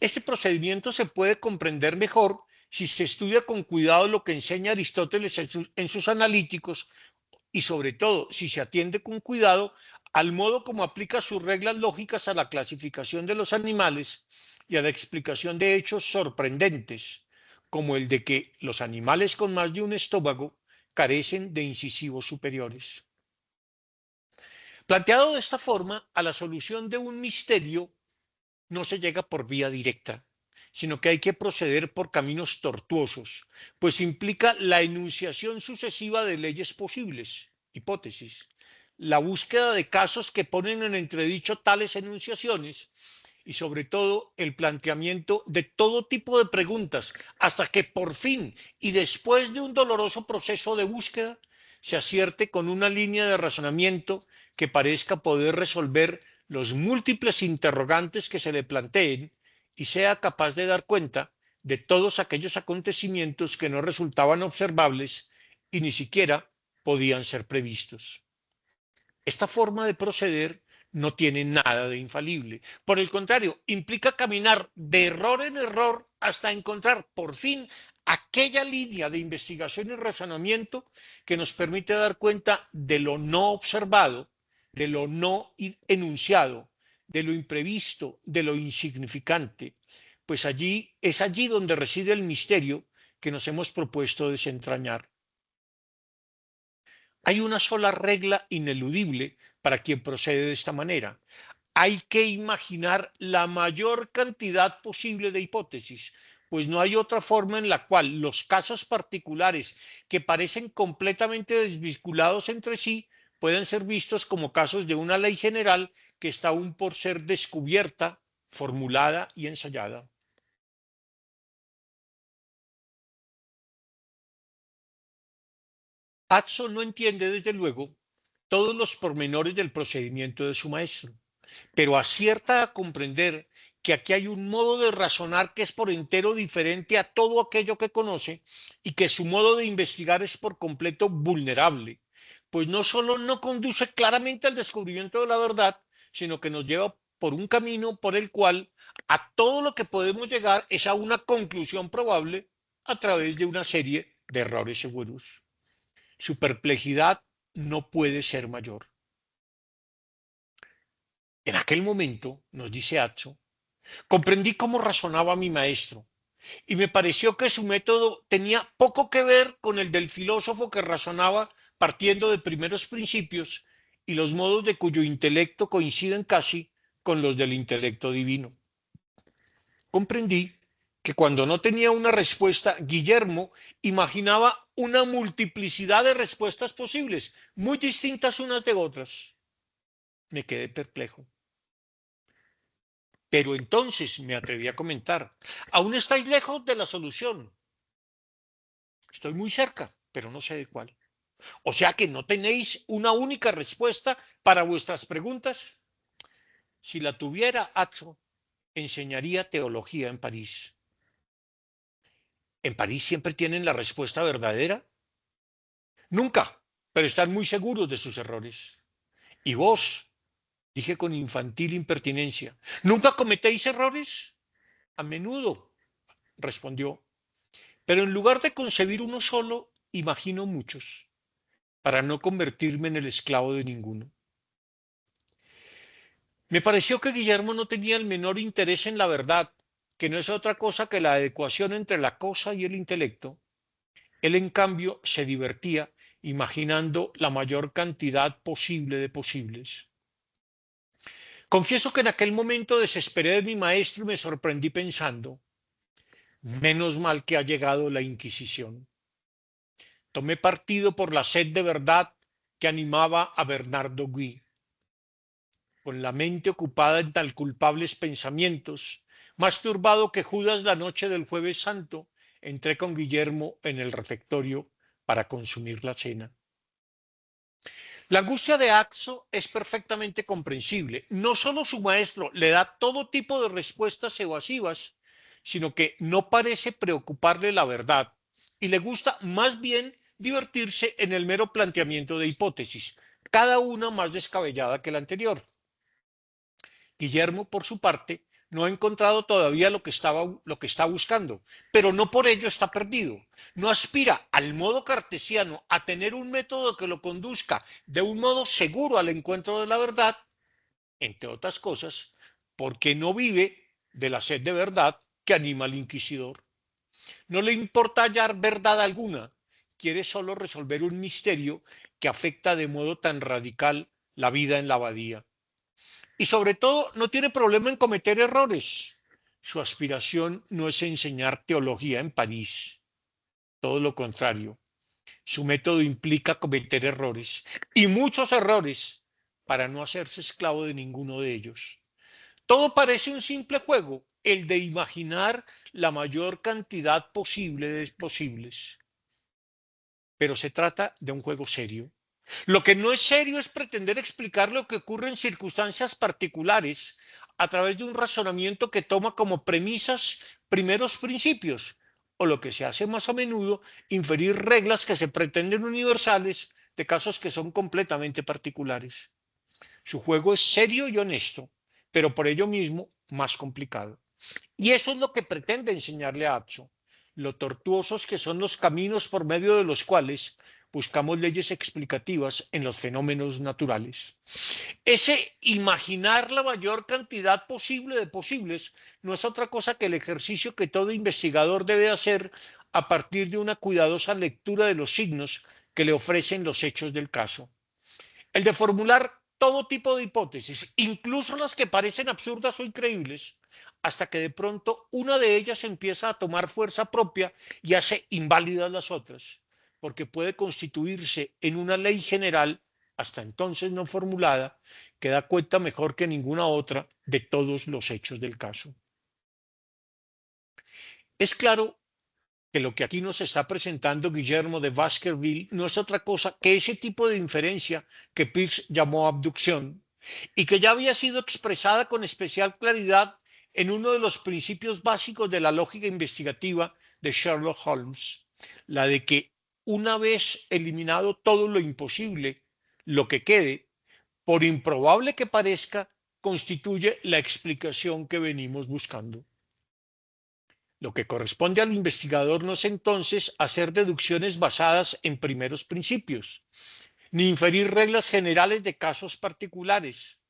Este procedimiento se puede comprender mejor si se estudia con cuidado lo que enseña Aristóteles en sus analíticos y sobre todo si se atiende con cuidado al modo como aplica sus reglas lógicas a la clasificación de los animales y a la explicación de hechos sorprendentes, como el de que los animales con más de un estómago carecen de incisivos superiores. Planteado de esta forma, a la solución de un misterio no se llega por vía directa, sino que hay que proceder por caminos tortuosos, pues implica la enunciación sucesiva de leyes posibles, hipótesis, la búsqueda de casos que ponen en entredicho tales enunciaciones y sobre todo el planteamiento de todo tipo de preguntas hasta que por fin y después de un doloroso proceso de búsqueda se acierte con una línea de razonamiento que parezca poder resolver los múltiples interrogantes que se le planteen y sea capaz de dar cuenta de todos aquellos acontecimientos que no resultaban observables y ni siquiera podían ser previstos. Esta forma de proceder no tiene nada de infalible. Por el contrario, implica caminar de error en error hasta encontrar por fin aquella línea de investigación y razonamiento que nos permite dar cuenta de lo no observado, de lo no enunciado, de lo imprevisto, de lo insignificante, pues es allí donde reside el misterio que nos hemos propuesto desentrañar. Hay una sola regla ineludible para quien procede de esta manera. Hay que imaginar la mayor cantidad posible de hipótesis, pues no hay otra forma en la cual los casos particulares que parecen completamente desvinculados entre sí puedan ser vistos como casos de una ley general que está aún por ser descubierta, formulada y ensayada. Atzo no entiende, desde luego, todos los pormenores del procedimiento de su maestro, pero acierta a comprender que aquí hay un modo de razonar que es por entero diferente a todo aquello que conoce y que su modo de investigar es por completo vulnerable, pues no solo no conduce claramente al descubrimiento de la verdad, sino que nos lleva por un camino por el cual a todo lo que podemos llegar es a una conclusión probable a través de una serie de errores seguros. Su perplejidad no puede ser mayor. En aquel momento, nos dice Atzo, comprendí cómo razonaba mi maestro y me pareció que su método tenía poco que ver con el del filósofo que razonaba partiendo de primeros principios y los modos de cuyo intelecto coinciden casi con los del intelecto divino. Comprendí que cuando no tenía una respuesta, Guillermo imaginaba una multiplicidad de respuestas posibles, muy distintas unas de otras. Me quedé perplejo. Pero entonces me atreví a comentar, aún estáis lejos de la solución. Estoy muy cerca, pero no sé de cuál. O sea que no tenéis una única respuesta para vuestras preguntas. Si la tuviera, Atzo, enseñaría teología en París. ¿En París siempre tienen la respuesta verdadera? Nunca, pero están muy seguros de sus errores. ¿Y vos? Dije con infantil impertinencia. ¿Nunca cometéis errores? A menudo, respondió. Pero en lugar de concebir uno solo, imagino muchos, para no convertirme en el esclavo de ninguno. Me pareció que Guillermo no tenía el menor interés en la verdad, que no es otra cosa que la adecuación entre la cosa y el intelecto. Él, en cambio, se divertía imaginando la mayor cantidad posible de posibles. Confieso que en aquel momento desesperé de mi maestro y me sorprendí pensando, menos mal que ha llegado la Inquisición. Tomé partido por la sed de verdad que animaba a Bernardo Gui. Con la mente ocupada en tal culpables pensamientos, más turbado que Judas la noche del Jueves Santo, entré con Guillermo en el refectorio para consumir la cena. La angustia de Axo es perfectamente comprensible. No solo su maestro le da todo tipo de respuestas evasivas, sino que no parece preocuparle la verdad y le gusta más bien divertirse en el mero planteamiento de hipótesis, cada una más descabellada que la anterior. Guillermo, por su parte, no ha encontrado todavía lo que está buscando, pero no por ello está perdido. No aspira al modo cartesiano a tener un método que lo conduzca de un modo seguro al encuentro de la verdad, entre otras cosas, porque no vive de la sed de verdad que anima al inquisidor. No le importa hallar verdad alguna, quiere solo resolver un misterio que afecta de modo tan radical la vida en la abadía. Y sobre todo, no tiene problema en cometer errores. Su aspiración no es enseñar teología en París, todo lo contrario. Su método implica cometer errores, y muchos errores, para no hacerse esclavo de ninguno de ellos. Todo parece un simple juego, el de imaginar la mayor cantidad posible de posibles. Pero se trata de un juego serio. Lo que no es serio es pretender explicar lo que ocurre en circunstancias particulares a través de un razonamiento que toma como premisas primeros principios, o lo que se hace más a menudo, inferir reglas que se pretenden universales de casos que son completamente particulares. Su juego es serio y honesto, pero por ello mismo más complicado. Y eso es lo que pretende enseñarle a Atso, lo tortuosos que son los caminos por medio de los cuales buscamos leyes explicativas en los fenómenos naturales. Ese imaginar la mayor cantidad posible de posibles no es otra cosa que el ejercicio que todo investigador debe hacer a partir de una cuidadosa lectura de los signos que le ofrecen los hechos del caso. El de formular todo tipo de hipótesis, incluso las que parecen absurdas o increíbles, hasta que de pronto una de ellas empieza a tomar fuerza propia y hace inválidas las otras, porque puede constituirse en una ley general, hasta entonces no formulada, que da cuenta mejor que ninguna otra de todos los hechos del caso. Es claro que lo que aquí nos está presentando Guillermo de Baskerville no es otra cosa que ese tipo de inferencia que Peirce llamó abducción y que ya había sido expresada con especial claridad en uno de los principios básicos de la lógica investigativa de Sherlock Holmes, la de que una vez eliminado todo lo imposible, lo que quede, por improbable que parezca, constituye la explicación que venimos buscando. Lo que corresponde al investigador no es entonces hacer deducciones basadas en primeros principios, ni inferir reglas generales de casos particulares,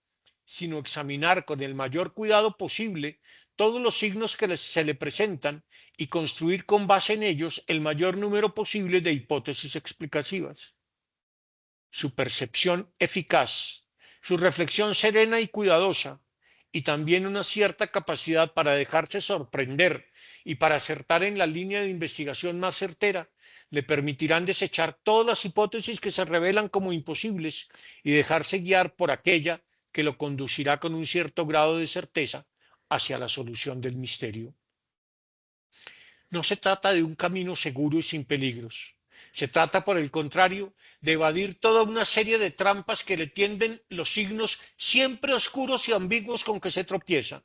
sino examinar con el mayor cuidado posible todos los signos que se le presentan y construir con base en ellos el mayor número posible de hipótesis explicativas. Su percepción eficaz, su reflexión serena y cuidadosa, y también una cierta capacidad para dejarse sorprender y para acertar en la línea de investigación más certera, le permitirán desechar todas las hipótesis que se revelan como imposibles y dejarse guiar por aquella que lo conducirá con un cierto grado de certeza hacia la solución del misterio. No se trata de un camino seguro y sin peligros. Se trata, por el contrario, de evadir toda una serie de trampas que le tienden los signos siempre oscuros y ambiguos con que se tropieza,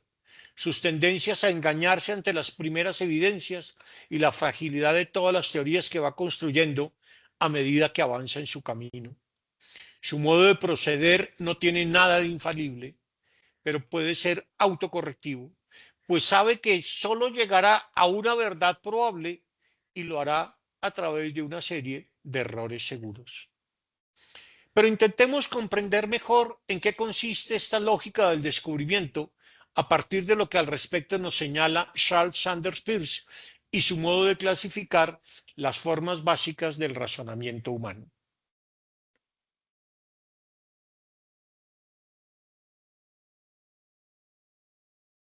sus tendencias a engañarse ante las primeras evidencias y la fragilidad de todas las teorías que va construyendo a medida que avanza en su camino. Su modo de proceder no tiene nada de infalible, pero puede ser autocorrectivo, pues sabe que solo llegará a una verdad probable y lo hará a través de una serie de errores seguros. Pero intentemos comprender mejor en qué consiste esta lógica del descubrimiento a partir de lo que al respecto nos señala Charles Sanders Peirce y su modo de clasificar las formas básicas del razonamiento humano.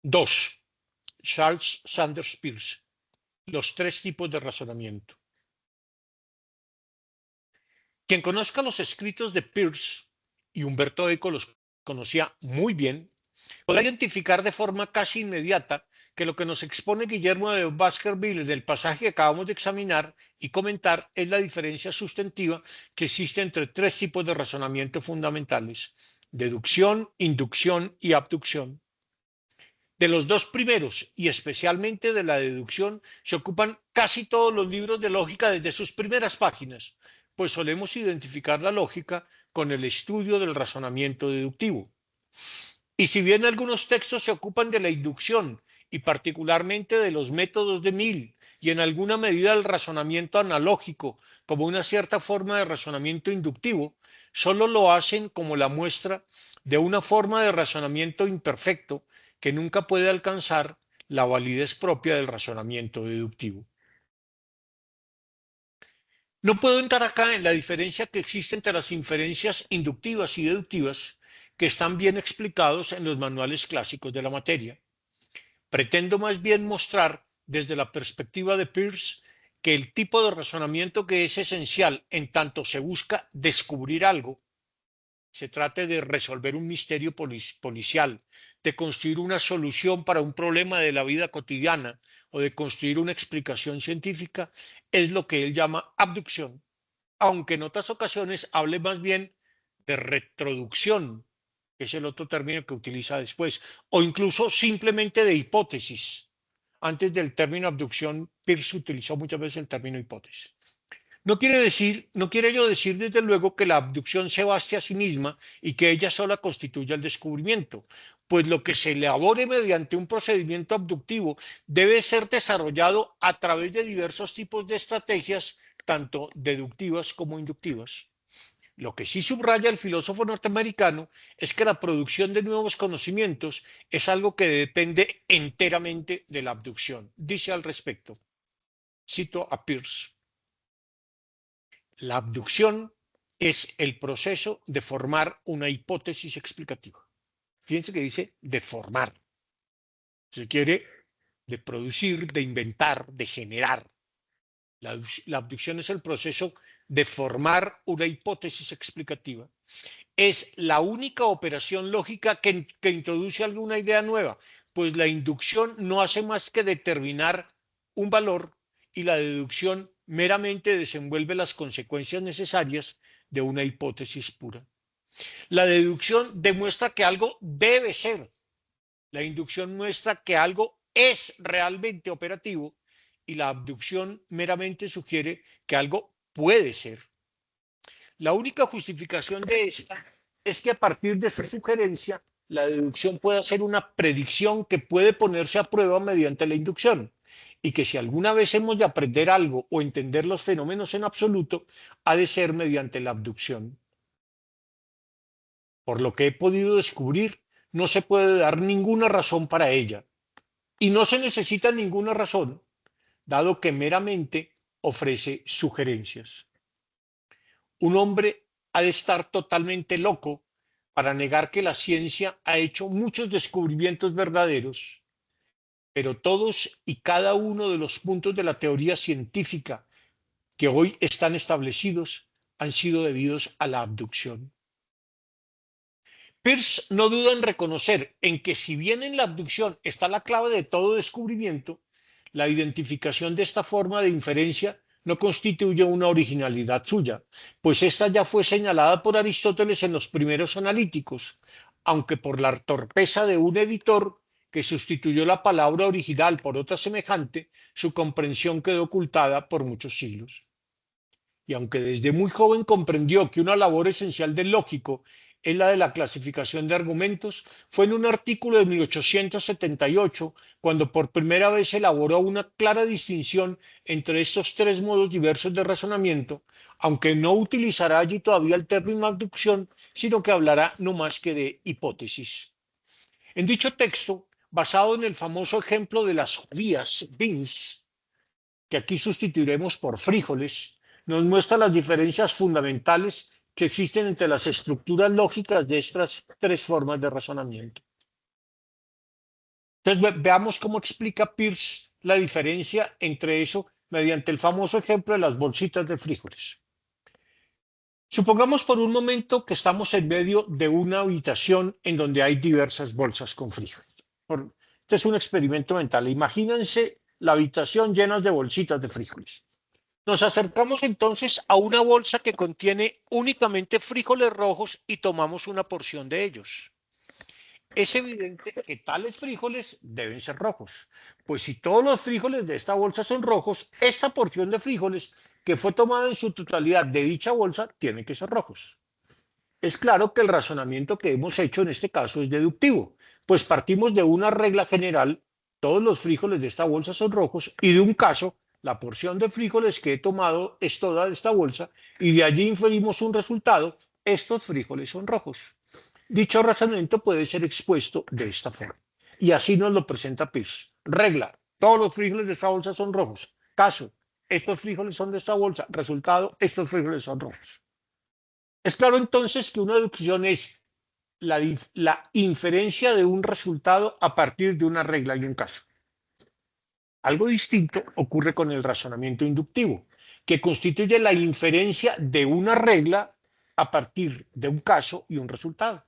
2. Charles Sanders Peirce. Los tres tipos de razonamiento. Quien conozca los escritos de Peirce, y Humberto Eco los conocía muy bien, podrá identificar de forma casi inmediata que lo que nos expone Guillermo de Baskerville en el pasaje que acabamos de examinar y comentar es la diferencia sustantiva que existe entre tres tipos de razonamiento fundamentales: deducción, inducción y abducción. De los dos primeros, y especialmente de la deducción, se ocupan casi todos los libros de lógica desde sus primeras páginas, pues solemos identificar la lógica con el estudio del razonamiento deductivo. Y si bien algunos textos se ocupan de la inducción y particularmente de los métodos de Mill y en alguna medida del razonamiento analógico como una cierta forma de razonamiento inductivo, solo lo hacen como la muestra de una forma de razonamiento imperfecto que nunca puede alcanzar la validez propia del razonamiento deductivo. No puedo entrar acá en la diferencia que existe entre las inferencias inductivas y deductivas, que están bien explicados en los manuales clásicos de la materia. Pretendo más bien mostrar desde la perspectiva de Peirce que el tipo de razonamiento que es esencial en tanto se busca descubrir algo, se trate de resolver un misterio policial, de construir una solución para un problema de la vida cotidiana o de construir una explicación científica, es lo que él llama abducción, aunque en otras ocasiones hable más bien de retroducción, que es el otro término que utiliza después, o incluso simplemente de hipótesis. Antes del término abducción, Peirce utilizó muchas veces el término hipótesis. No quiere ello decir desde luego que la abducción se baste a sí misma y que ella sola constituya el descubrimiento, pues lo que se elabore mediante un procedimiento abductivo debe ser desarrollado a través de diversos tipos de estrategias, tanto deductivas como inductivas. Lo que sí subraya el filósofo norteamericano es que la producción de nuevos conocimientos es algo que depende enteramente de la abducción. Dice al respecto, cito a Peirce: la abducción es el proceso de formar una hipótesis explicativa. Fíjense que dice de formar. Se quiere de producir, de inventar, de generar. La abducción es el proceso de formar una hipótesis explicativa. Es la única operación lógica que introduce alguna idea nueva, pues la inducción no hace más que determinar un valor y la deducción meramente desenvuelve las consecuencias necesarias de una hipótesis pura. La deducción demuestra que algo debe ser. La inducción muestra que algo es realmente operativo y la abducción meramente sugiere que algo puede ser. La única justificación de esta es que a partir de su sugerencia, la deducción puede hacer una predicción que puede ponerse a prueba mediante la inducción, y que si alguna vez hemos de aprender algo o entender los fenómenos en absoluto, ha de ser mediante la abducción. Por lo que he podido descubrir, no se puede dar ninguna razón para ella, y no se necesita ninguna razón, dado que meramente ofrece sugerencias. Un hombre ha de estar totalmente loco para negar que la ciencia ha hecho muchos descubrimientos verdaderos, pero todos y cada uno de los puntos de la teoría científica que hoy están establecidos han sido debidos a la abducción. Peirce no duda en reconocer en que si bien en la abducción está la clave de todo descubrimiento, la identificación de esta forma de inferencia no constituye una originalidad suya, pues esta ya fue señalada por Aristóteles en los primeros analíticos, aunque por la torpeza de un editor que sustituyó la palabra original por otra semejante, su comprensión quedó ocultada por muchos siglos. Y aunque desde muy joven comprendió que una labor esencial del lógico es la de la clasificación de argumentos, fue en un artículo de 1878 cuando por primera vez elaboró una clara distinción entre estos tres modos diversos de razonamiento, aunque no utilizará allí todavía el término abducción, sino que hablará no más que de hipótesis. En dicho texto, basado en el famoso ejemplo de las judías, beans, que aquí sustituiremos por frijoles, nos muestra las diferencias fundamentales que existen entre las estructuras lógicas de estas tres formas de razonamiento. Entonces, veamos cómo explica Peirce la diferencia entre eso mediante el famoso ejemplo de las bolsitas de frijoles. Supongamos por un momento que estamos en medio de una habitación en donde hay diversas bolsas con frijoles. Este es un experimento mental. Imagínense la habitación llena de bolsitas de frijoles. Nos acercamos entonces a una bolsa que contiene únicamente frijoles rojos y tomamos una porción de ellos. Es evidente que tales frijoles deben ser rojos, pues si todos los frijoles de esta bolsa son rojos, esta porción de frijoles que fue tomada en su totalidad de dicha bolsa tiene que ser rojos. Es claro que el razonamiento que hemos hecho en este caso es deductivo, pues partimos de una regla general, todos los frijoles de esta bolsa son rojos, y de un caso, la porción de frijoles que he tomado es toda de esta bolsa, y de allí inferimos un resultado, estos frijoles son rojos. Dicho razonamiento puede ser expuesto de esta forma. Y así nos lo presenta Peirce. Regla, todos los frijoles de esta bolsa son rojos. Caso, estos frijoles son de esta bolsa. Resultado, estos frijoles son rojos. Es claro entonces que una deducción es la inferencia de un resultado a partir de una regla y un caso. Algo distinto ocurre con el razonamiento inductivo, que constituye la inferencia de una regla a partir de un caso y un resultado.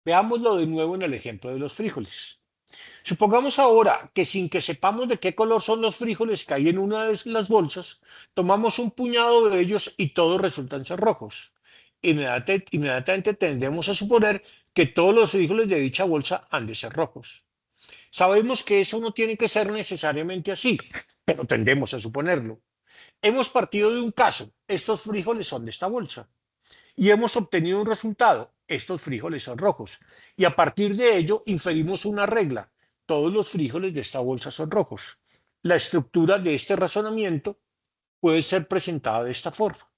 Veámoslo de nuevo en el ejemplo de los frijoles. Supongamos ahora que sin que sepamos de qué color son los frijoles que hay en una de las bolsas, tomamos un puñado de ellos y todos resultan ser rojos. Inmediatamente tendemos a suponer que todos los frijoles de dicha bolsa han de ser rojos. Sabemos que eso no tiene que ser necesariamente así, pero tendemos a suponerlo. Hemos partido de un caso, estos frijoles son de esta bolsa, y hemos obtenido un resultado, estos frijoles son rojos, y a partir de ello inferimos una regla, todos los frijoles de esta bolsa son rojos. La estructura de este razonamiento puede ser presentada de esta forma.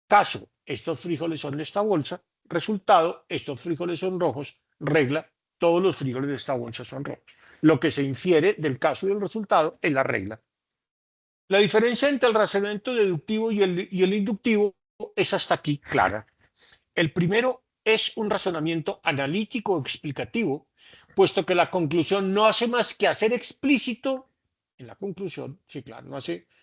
Caso, estos frijoles son de esta bolsa, resultado, estos frijoles son rojos, regla, todos los frijoles de esta bolsa son rojos. Lo que se infiere del caso y del resultado es la regla. La diferencia entre el razonamiento deductivo y el inductivo es hasta aquí clara. El primero es un razonamiento analítico explicativo, puesto que la conclusión no hace más que hacer explícito, en la conclusión, sí, claro,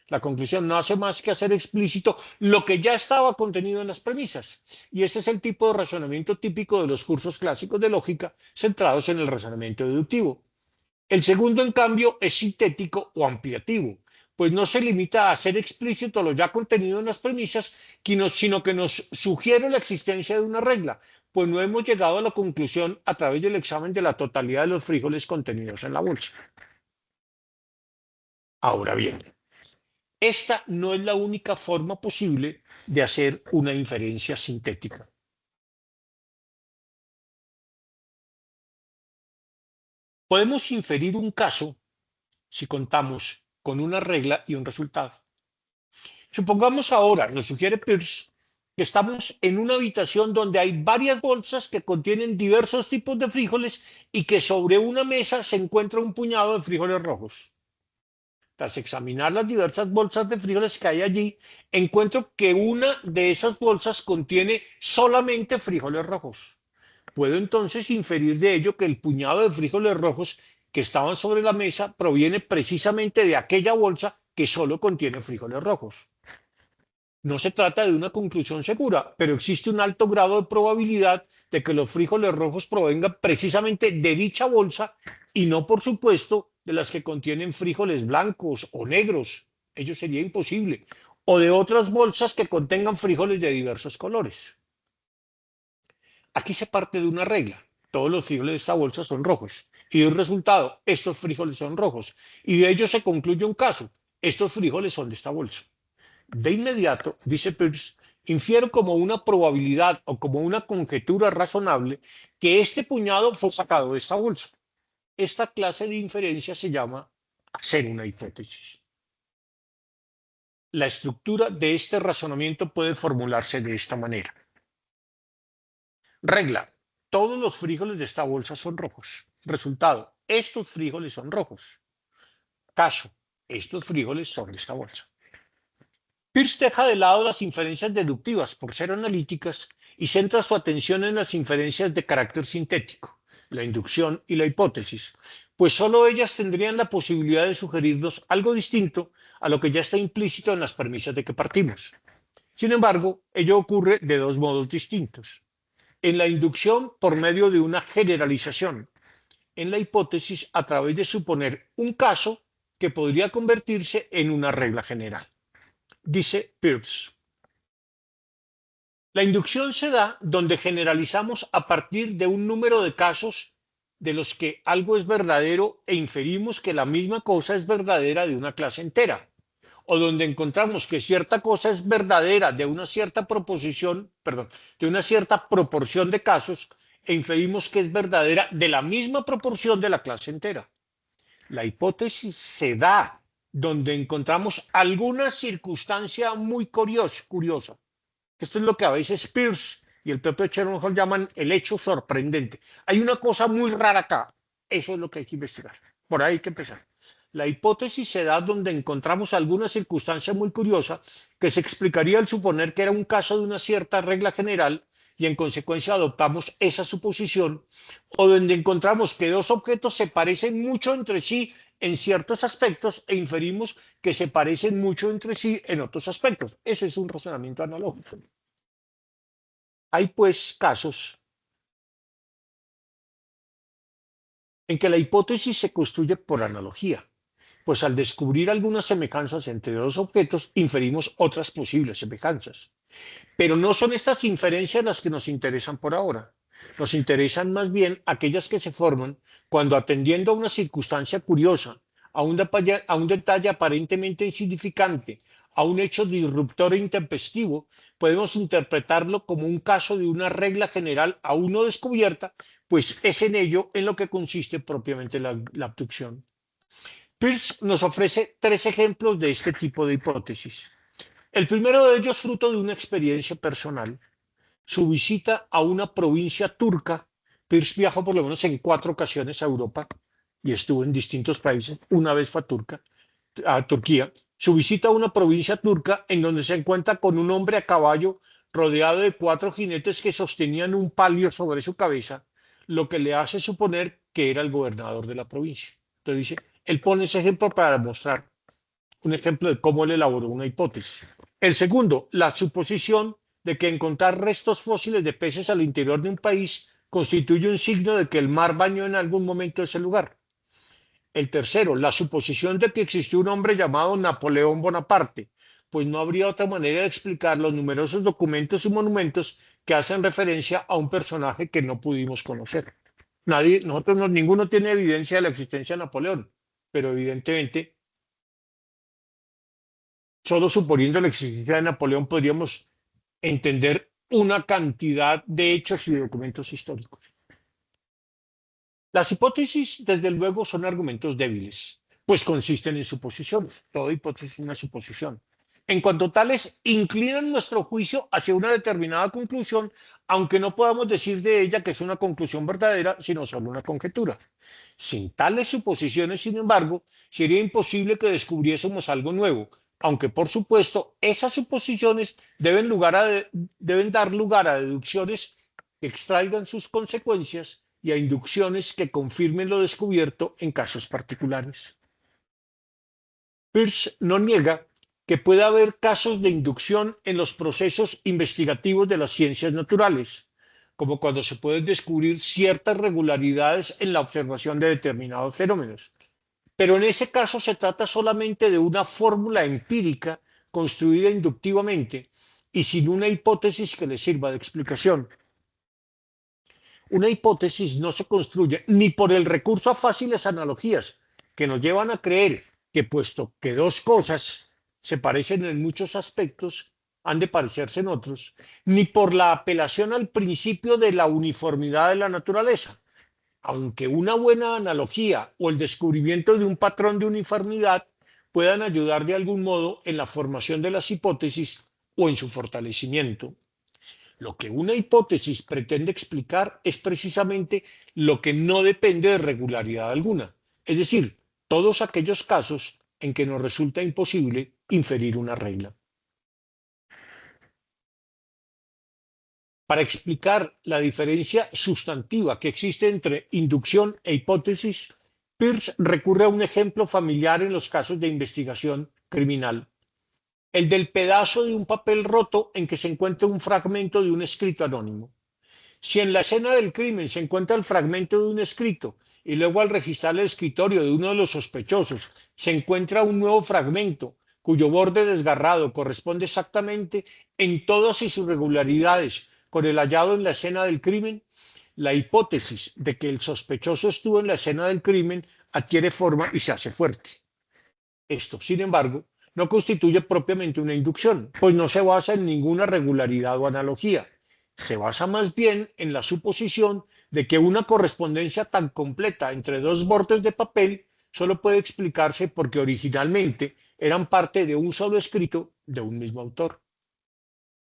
la conclusión no hace más que hacer explícito lo que ya estaba contenido en las premisas. Y ese es el tipo de razonamiento típico de los cursos clásicos de lógica centrados en el razonamiento deductivo. El segundo, en cambio, es sintético o ampliativo, pues no se limita a hacer explícito lo ya contenido en las premisas, sino que nos sugiere la existencia de una regla, pues no hemos llegado a la conclusión a través del examen de la totalidad de los frijoles contenidos en la bolsa. Ahora bien, esta no es la única forma posible de hacer una inferencia sintética. Podemos inferir un caso si contamos con una regla y un resultado. Supongamos ahora, nos sugiere Peirce, que estamos en una habitación donde hay varias bolsas que contienen diversos tipos de frijoles y que sobre una mesa se encuentra un puñado de frijoles rojos. Tras examinar las diversas bolsas de frijoles que hay allí, encuentro que una de esas bolsas contiene solamente frijoles rojos. Puedo entonces inferir de ello que el puñado de frijoles rojos que estaban sobre la mesa proviene precisamente de aquella bolsa que solo contiene frijoles rojos. No se trata de una conclusión segura, pero existe un alto grado de probabilidad de que los frijoles rojos provengan precisamente de dicha bolsa y no, por supuesto, de las que contienen frijoles blancos o negros. Ello sería imposible. O de otras bolsas que contengan frijoles de diversos colores. Aquí se parte de una regla. Todos los frijoles de esta bolsa son rojos. Y el resultado, estos frijoles son rojos. Y de ello se concluye un caso. Estos frijoles son de esta bolsa. De inmediato, dice Peirce, infiero como una probabilidad o como una conjetura razonable que este puñado fue sacado de esta bolsa. Esta clase de inferencia se llama hacer una hipótesis. La estructura de este razonamiento puede formularse de esta manera. Regla, todos los frijoles de esta bolsa son rojos. Resultado, estos frijoles son rojos. Caso, estos frijoles son de esta bolsa. Peirce deja de lado las inferencias deductivas por ser analíticas y centra su atención en las inferencias de carácter sintético, la inducción y la hipótesis, pues solo ellas tendrían la posibilidad de sugerirnos algo distinto a lo que ya está implícito en las premisas de que partimos. Sin embargo, ello ocurre de dos modos distintos. En la inducción, por medio de una generalización. En la hipótesis, a través de suponer un caso que podría convertirse en una regla general. Dice Peirce. La inducción se da donde generalizamos a partir de un número de casos de los que algo es verdadero e inferimos que la misma cosa es verdadera de una clase entera, o donde encontramos que cierta cosa es verdadera de una cierta de una cierta proporción de casos e inferimos que es verdadera de la misma proporción de la clase entera. La hipótesis se da donde encontramos alguna circunstancia muy curiosa. Esto es lo que a veces Peirce y el propio Sherlock Holmes llaman el hecho sorprendente. Hay una cosa muy rara acá. Eso es lo que hay que investigar. Por ahí hay que empezar. La hipótesis se da donde encontramos alguna circunstancia muy curiosa que se explicaría al suponer que era un caso de una cierta regla general y en consecuencia adoptamos esa suposición, o donde encontramos que dos objetos se parecen mucho entre sí en ciertos aspectos e inferimos que se parecen mucho entre sí en otros aspectos. Ese es un razonamiento analógico. Hay pues casos en que la hipótesis se construye por analogía, pues al descubrir algunas semejanzas entre dos objetos inferimos otras posibles semejanzas. Pero no son estas inferencias las que nos interesan por ahora. Nos interesan más bien aquellas que se forman cuando, atendiendo a una circunstancia curiosa, a un detalle aparentemente insignificante, a un hecho disruptor e intempestivo, podemos interpretarlo como un caso de una regla general aún no descubierta, pues es en ello en lo que consiste propiamente la abducción. Peirce nos ofrece tres ejemplos de este tipo de hipótesis. El primero de ellos, fruto de una experiencia personal, su visita a una provincia turca. Peirce viajó por lo menos en 4 ocasiones a Europa y estuvo en distintos países. Una vez fue a Turquía. Su visita a una provincia turca en donde se encuentra con un hombre a caballo rodeado de 4 jinetes que sostenían un palio sobre su cabeza, lo que le hace suponer que era el gobernador de la provincia. Entonces dice, él pone ese ejemplo para mostrar un ejemplo de cómo él elaboró una hipótesis. El segundo, la suposición de que encontrar restos fósiles de peces al interior de un país constituye un signo de que el mar bañó en algún momento ese lugar. El tercero, la suposición de que existió un hombre llamado Napoleón Bonaparte, pues no habría otra manera de explicar los numerosos documentos y monumentos que hacen referencia a un personaje que no pudimos conocer. Ninguno tiene evidencia de la existencia de Napoleón, pero evidentemente, solo suponiendo la existencia de Napoleón, podríamos entender una cantidad de hechos y documentos históricos. Las hipótesis, desde luego, son argumentos débiles, pues consisten en suposiciones. Toda hipótesis es una suposición. En cuanto tales, inclinan nuestro juicio hacia una determinada conclusión, aunque no podamos decir de ella que es una conclusión verdadera, sino solo una conjetura. Sin tales suposiciones, sin embargo, sería imposible que descubriésemos algo nuevo, aunque por supuesto esas suposiciones deben dar lugar a deducciones que extraigan sus consecuencias y a inducciones que confirmen lo descubierto en casos particulares. Peirce no niega que puede haber casos de inducción en los procesos investigativos de las ciencias naturales, como cuando se pueden descubrir ciertas regularidades en la observación de determinados fenómenos. Pero en ese caso se trata solamente de una fórmula empírica construida inductivamente y sin una hipótesis que le sirva de explicación. Una hipótesis no se construye ni por el recurso a fáciles analogías que nos llevan a creer que, puesto que dos cosas se parecen en muchos aspectos, han de parecerse en otros, ni por la apelación al principio de la uniformidad de la naturaleza, aunque una buena analogía o el descubrimiento de un patrón de uniformidad puedan ayudar de algún modo en la formación de las hipótesis o en su fortalecimiento. Lo que una hipótesis pretende explicar es precisamente lo que no depende de regularidad alguna, es decir, todos aquellos casos en que nos resulta imposible inferir una regla. Para explicar la diferencia sustantiva que existe entre inducción e hipótesis, Peirce recurre a un ejemplo familiar en los casos de investigación criminal. el del pedazo de un papel roto en que se encuentra un fragmento de un escrito anónimo. Si en la escena del crimen se encuentra el fragmento de un escrito y luego al registrar el escritorio de uno de los sospechosos se encuentra un nuevo fragmento cuyo borde desgarrado corresponde exactamente en todas sus irregularidades con el hallado en la escena del crimen, la hipótesis de que el sospechoso estuvo en la escena del crimen adquiere forma y se hace fuerte. Esto, sin embargo, no constituye propiamente una inducción, pues no se basa en ninguna regularidad o analogía. Se basa más bien en la suposición de que una correspondencia tan completa entre dos bordes de papel solo puede explicarse porque originalmente eran parte de un solo escrito de un mismo autor.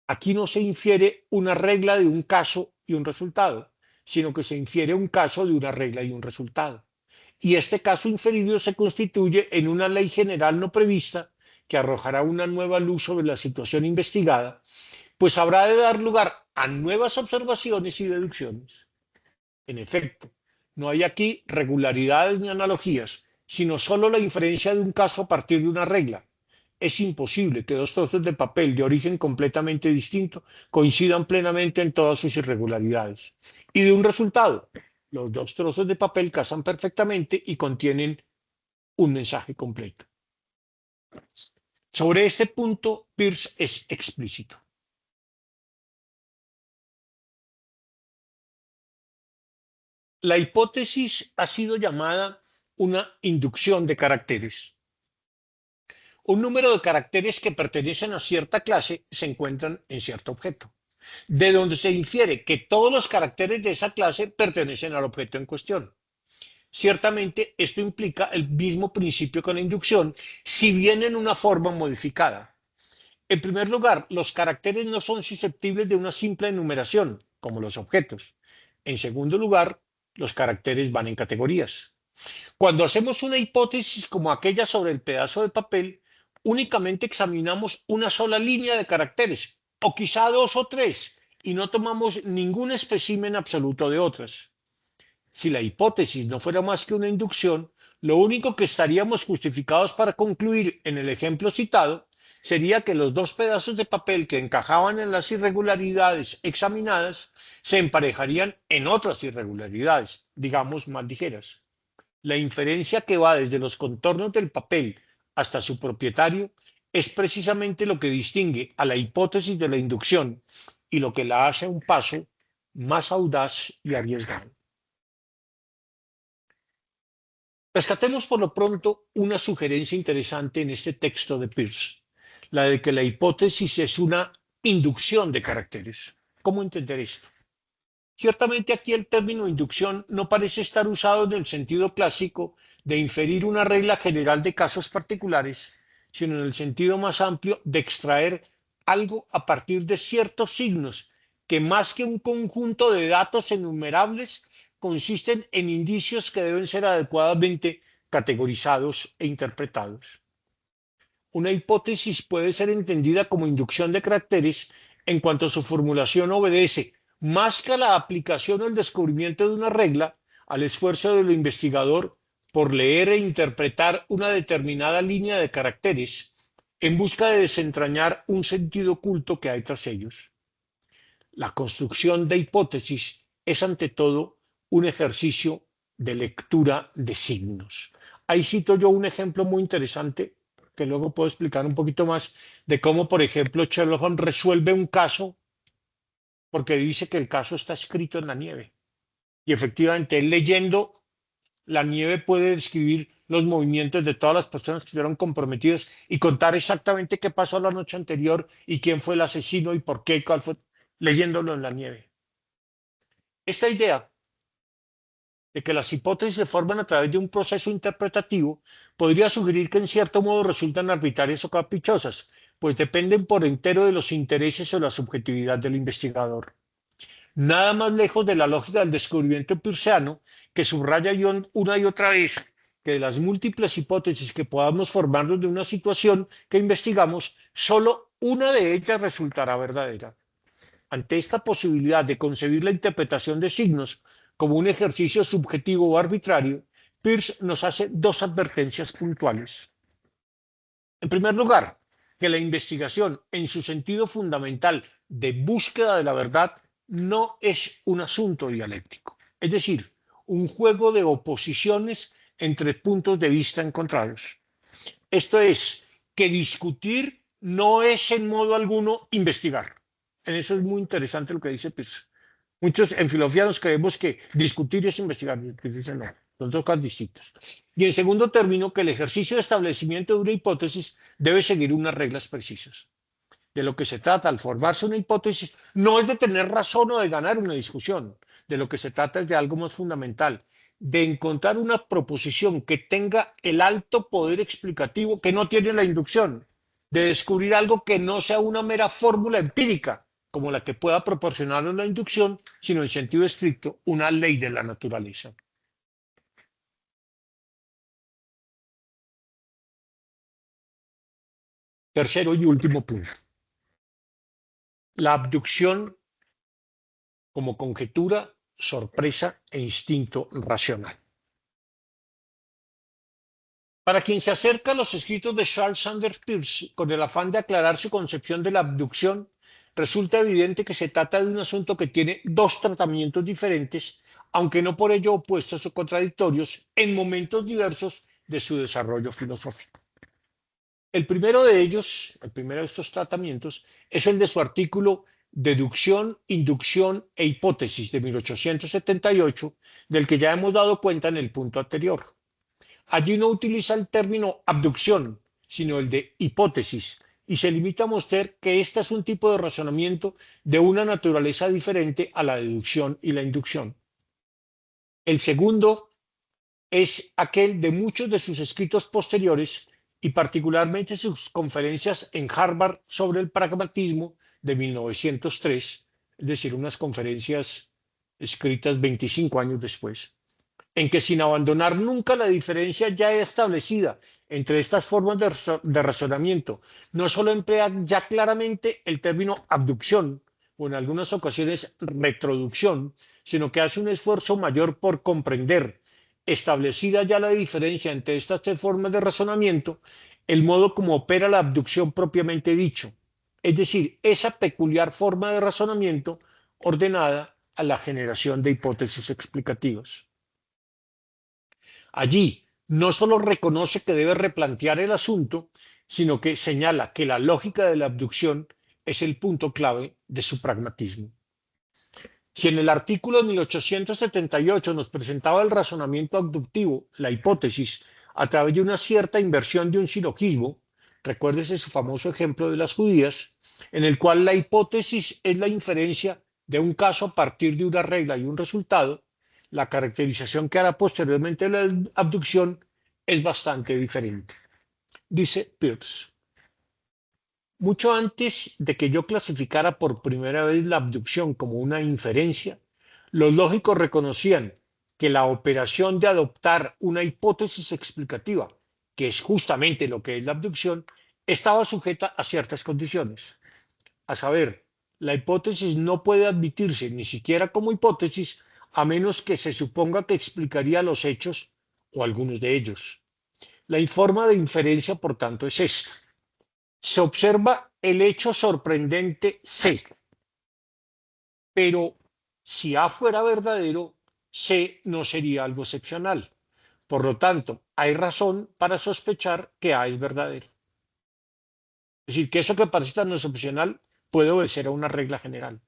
Aquí no se infiere una regla de un caso y un resultado, sino que se infiere un caso de una regla y un resultado. Y este caso inferido se constituye en una ley general no prevista que arrojará una nueva luz sobre la situación investigada, pues habrá de dar lugar a nuevas observaciones y deducciones. En efecto, no hay aquí regularidades ni analogías, sino solo la inferencia de un caso a partir de una regla. Es imposible que dos trozos de papel de origen completamente distinto coincidan plenamente en todas sus irregularidades. Y de un resultado, los dos trozos de papel casan perfectamente y contienen un mensaje completo. Sobre este punto, Peirce es explícito. La hipótesis ha sido llamada una inducción de caracteres. Un número de caracteres que pertenecen a cierta clase se encuentran en cierto objeto, de donde se infiere que todos los caracteres de esa clase pertenecen al objeto en cuestión. Ciertamente, esto implica el mismo principio que la inducción, si bien en una forma modificada. En primer lugar, los caracteres no son susceptibles de una simple enumeración, como los objetos. En segundo lugar, los caracteres van en categorías. Cuando hacemos una hipótesis como aquella sobre el pedazo de papel, únicamente examinamos una sola línea de caracteres, o quizá dos o tres, y no tomamos ningún espécimen absoluto de otras. Si la hipótesis no fuera más que una inducción, lo único que estaríamos justificados para concluir en el ejemplo citado sería que los dos pedazos de papel que encajaban en las irregularidades examinadas se emparejarían en otras irregularidades, digamos más ligeras. La inferencia que va desde los contornos del papel hasta su propietario es precisamente lo que distingue a la hipótesis de la inducción y lo que la hace un paso más audaz y arriesgado. Rescatemos por lo pronto una sugerencia interesante en este texto de Peirce, la de que la hipótesis es una inducción de caracteres. ¿Cómo entender esto? Ciertamente aquí el término inducción no parece estar usado en el sentido clásico de inferir una regla general de casos particulares, sino en el sentido más amplio de extraer algo a partir de ciertos signos que más que un conjunto de datos enumerables consisten en indicios que deben ser adecuadamente categorizados e interpretados. Una hipótesis puede ser entendida como inducción de caracteres en cuanto su formulación obedece, más que a la aplicación o el descubrimiento de una regla, al esfuerzo del investigador por leer e interpretar una determinada línea de caracteres en busca de desentrañar un sentido oculto que hay tras ellos. La construcción de hipótesis es ante todo un ejercicio de lectura de signos. Ahí cito yo un ejemplo muy interesante que luego puedo explicar un poquito más de cómo, por ejemplo, Sherlock Holmes resuelve un caso porque dice que el caso está escrito en la nieve. Y efectivamente, él leyendo la nieve puede describir los movimientos de todas las personas que estuvieron comprometidas y contar exactamente qué pasó la noche anterior y quién fue el asesino y por qué y cuál fue, leyéndolo en la nieve. Esta idea de que las hipótesis se forman a través de un proceso interpretativo podría sugerir que en cierto modo resultan arbitrarias o caprichosas, pues dependen por entero de los intereses o la subjetividad del investigador. Nada más lejos de la lógica del descubrimiento peirceano, que subraya una y otra vez que de las múltiples hipótesis que podamos formarnos de una situación que investigamos, solo una de ellas resultará verdadera. Ante esta posibilidad de concebir la interpretación de signos como un ejercicio subjetivo o arbitrario, Peirce nos hace dos advertencias puntuales. En primer lugar, que la investigación en su sentido fundamental de búsqueda de la verdad no es un asunto dialéctico, es decir, un juego de oposiciones entre puntos de vista encontrados. Esto es, que discutir no es en modo alguno investigar. En eso es muy interesante lo que dice Peirce. Muchos en filosofía nos creemos que discutir es investigar. Dicen no, son dos cosas distintas. Y en segundo término, que el ejercicio de establecimiento de una hipótesis debe seguir unas reglas precisas. De lo que se trata al formarse una hipótesis no es de tener razón o de ganar una discusión. De lo que se trata es de algo más fundamental, de encontrar una proposición que tenga el alto poder explicativo que no tiene la inducción, de descubrir algo que no sea una mera fórmula empírica, como la que pueda proporcionarnos la inducción, sino en sentido estricto una ley de la naturaleza. Tercero y último punto. La abducción como conjetura, sorpresa e instinto racional. Para quien se acerca a los escritos de Charles Sanders Peirce con el afán de aclarar su concepción de la abducción, resulta evidente que se trata de un asunto que tiene dos tratamientos diferentes, aunque no por ello opuestos o contradictorios, en momentos diversos de su desarrollo filosófico. El primero de ellos, el primero de estos tratamientos, es el de su artículo Deducción, Inducción e Hipótesis de 1878, del que ya hemos dado cuenta en el punto anterior. Allí no utiliza el término abducción, sino el de hipótesis, y se limita a mostrar que este es un tipo de razonamiento de una naturaleza diferente a la deducción y la inducción. El segundo es aquel de muchos de sus escritos posteriores y particularmente sus conferencias en Harvard sobre el pragmatismo de 1903, es decir, unas conferencias escritas 25 años después, en que sin abandonar nunca la diferencia ya establecida entre estas formas de razonamiento, no solo emplea ya claramente el término abducción o en algunas ocasiones retroducción, sino que hace un esfuerzo mayor por comprender, establecida ya la diferencia entre estas tres formas de razonamiento, el modo como opera la abducción propiamente dicho, es decir, esa peculiar forma de razonamiento ordenada a la generación de hipótesis explicativas. Allí no solo reconoce que debe replantear el asunto, sino que señala que la lógica de la abducción es el punto clave de su pragmatismo. Si en el artículo de 1878 nos presentaba el razonamiento abductivo, la hipótesis, a través de una cierta inversión de un silogismo, recuérdese su famoso ejemplo de las judías, en el cual la hipótesis es la inferencia de un caso a partir de una regla y un resultado, la caracterización que hará posteriormente la abducción es bastante diferente. Dice Peirce: mucho antes de que yo clasificara por primera vez la abducción como una inferencia, los lógicos reconocían que la operación de adoptar una hipótesis explicativa, que es justamente lo que es la abducción, estaba sujeta a ciertas condiciones. A saber, la hipótesis no puede admitirse ni siquiera como hipótesis a menos que se suponga que explicaría los hechos o algunos de ellos. La forma de inferencia, por tanto, es esta. Se observa el hecho sorprendente C, pero si A fuera verdadero, C no sería algo excepcional. Por lo tanto, hay razón para sospechar que A es verdadero. Es decir, que eso que parece tan excepcional puede obedecer a una regla general.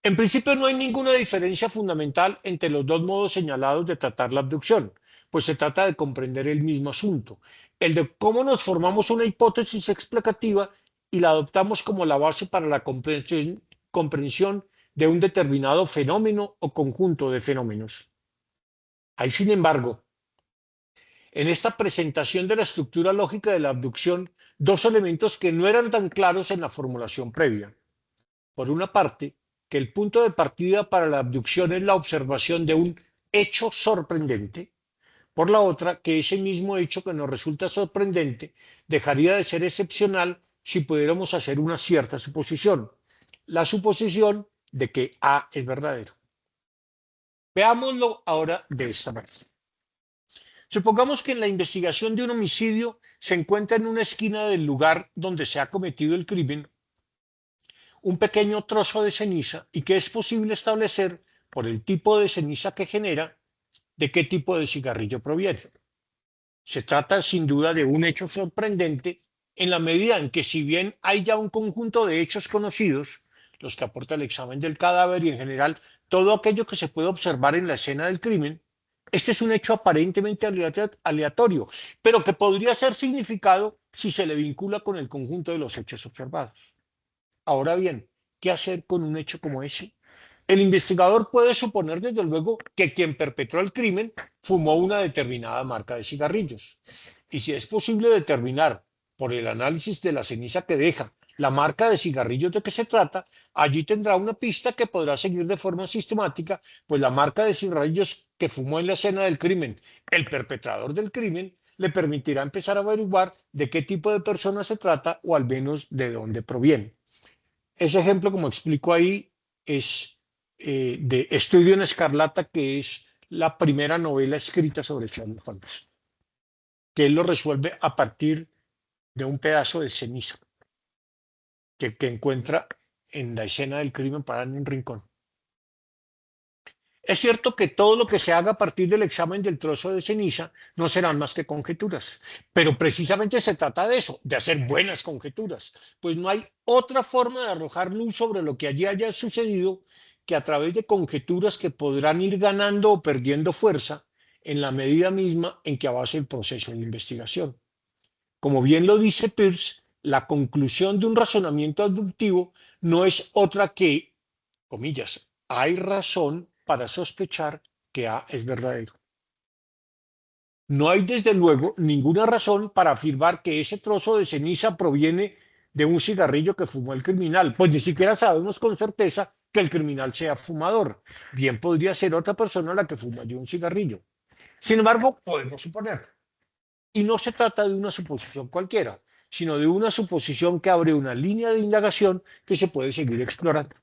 En principio no hay ninguna diferencia fundamental entre los dos modos señalados de tratar la abducción, pues se trata de comprender el mismo asunto, el de cómo nos formamos una hipótesis explicativa y la adoptamos como la base para la comprensión de un determinado fenómeno o conjunto de fenómenos. Hay, sin embargo, en esta presentación de la estructura lógica de la abducción, dos elementos que no eran tan claros en la formulación previa. Por una parte, que el punto de partida para la abducción es la observación de un hecho sorprendente. Por la otra, que ese mismo hecho que nos resulta sorprendente dejaría de ser excepcional si pudiéramos hacer una cierta suposición, la suposición de que A es verdadero. Veámoslo ahora de esta manera. Supongamos que en la investigación de un homicidio se encuentra en una esquina del lugar donde se ha cometido el crimen un pequeño trozo de ceniza y que es posible establecer por el tipo de ceniza que genera de qué tipo de cigarrillo proviene. Se trata sin duda de un hecho sorprendente en la medida en que si bien hay ya un conjunto de hechos conocidos, los que aporta el examen del cadáver y en general todo aquello que se puede observar en la escena del crimen, este es un hecho aparentemente aleatorio, pero que podría ser significado si se le vincula con el conjunto de los hechos observados. Ahora bien, ¿qué hacer con un hecho como ese? El investigador puede suponer, desde luego, que quien perpetró el crimen fumó una determinada marca de cigarrillos. Y si es posible determinar, por el análisis de la ceniza que deja, la marca de cigarrillos de que se trata, allí tendrá una pista que podrá seguir de forma sistemática, pues la marca de cigarrillos que fumó en la escena del crimen, el perpetrador del crimen, le permitirá empezar a averiguar de qué tipo de persona se trata o al menos de dónde proviene. Ese ejemplo, como explico ahí, es de Estudio en Escarlata, que es la primera novela escrita sobre Sherlock Holmes, que él lo resuelve a partir de un pedazo de ceniza que encuentra en la escena del crimen parada en un rincón. Es cierto que todo lo que se haga a partir del examen del trozo de ceniza no serán más que conjeturas, pero precisamente se trata de eso, de hacer buenas conjeturas, pues no hay otra forma de arrojar luz sobre lo que allí haya sucedido que a través de conjeturas que podrán ir ganando o perdiendo fuerza en la medida misma en que avance el proceso de investigación. Como bien lo dice Peirce, la conclusión de un razonamiento aductivo no es otra que, comillas, hay razón para sospechar que A es verdadero. No hay desde luego ninguna razón para afirmar que ese trozo de ceniza proviene de un cigarrillo que fumó el criminal, pues ni siquiera sabemos con certeza que el criminal sea fumador. Bien podría ser otra persona la que fumó allí un cigarrillo. Sin embargo, podemos suponer. Y no se trata de una suposición cualquiera, sino de una suposición que abre una línea de indagación que se puede seguir explorando.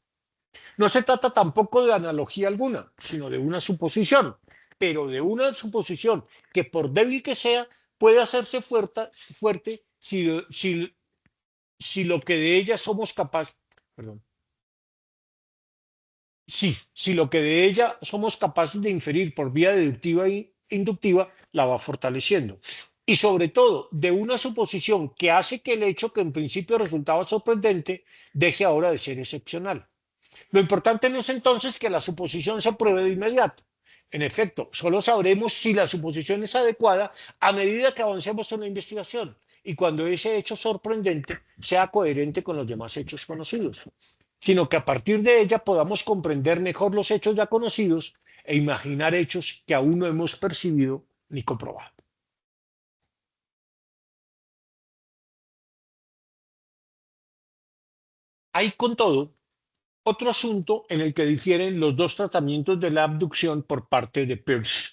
No se trata tampoco de analogía alguna, sino de una suposición, pero de una suposición que por débil que sea, puede hacerse fuerte si lo que de ella somos capaces, perdón, si lo que de ella somos capaces de inferir por vía deductiva e inductiva, la va fortaleciendo. Y sobre todo, de una suposición que hace que el hecho que en principio resultaba sorprendente deje ahora de ser excepcional. Lo importante no es entonces que la suposición se pruebe de inmediato. En efecto, solo sabremos si la suposición es adecuada a medida que avancemos en la investigación y cuando ese hecho sorprendente sea coherente con los demás hechos conocidos, sino que a partir de ella podamos comprender mejor los hechos ya conocidos e imaginar hechos que aún no hemos percibido ni comprobado. Hay con todo otro asunto en el que difieren los dos tratamientos de la abducción por parte de Peirce.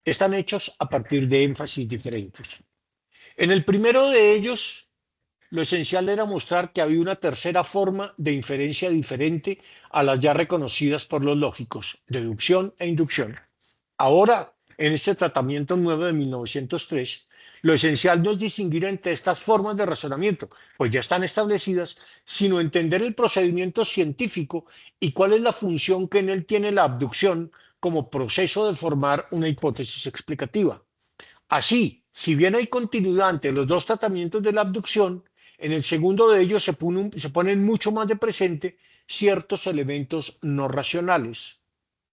Están hechos a partir de énfasis diferentes. En el primero de ellos, lo esencial era mostrar que había una tercera forma de inferencia diferente a las ya reconocidas por los lógicos, deducción e inducción. Ahora, en este tratamiento nuevo de 1903, lo esencial no es distinguir entre estas formas de razonamiento, pues ya están establecidas, sino entender el procedimiento científico y cuál es la función que en él tiene la abducción como proceso de formar una hipótesis explicativa. Así, si bien hay continuidad entre los dos tratamientos de la abducción, en el segundo de ellos se ponen mucho más de presente ciertos elementos no racionales,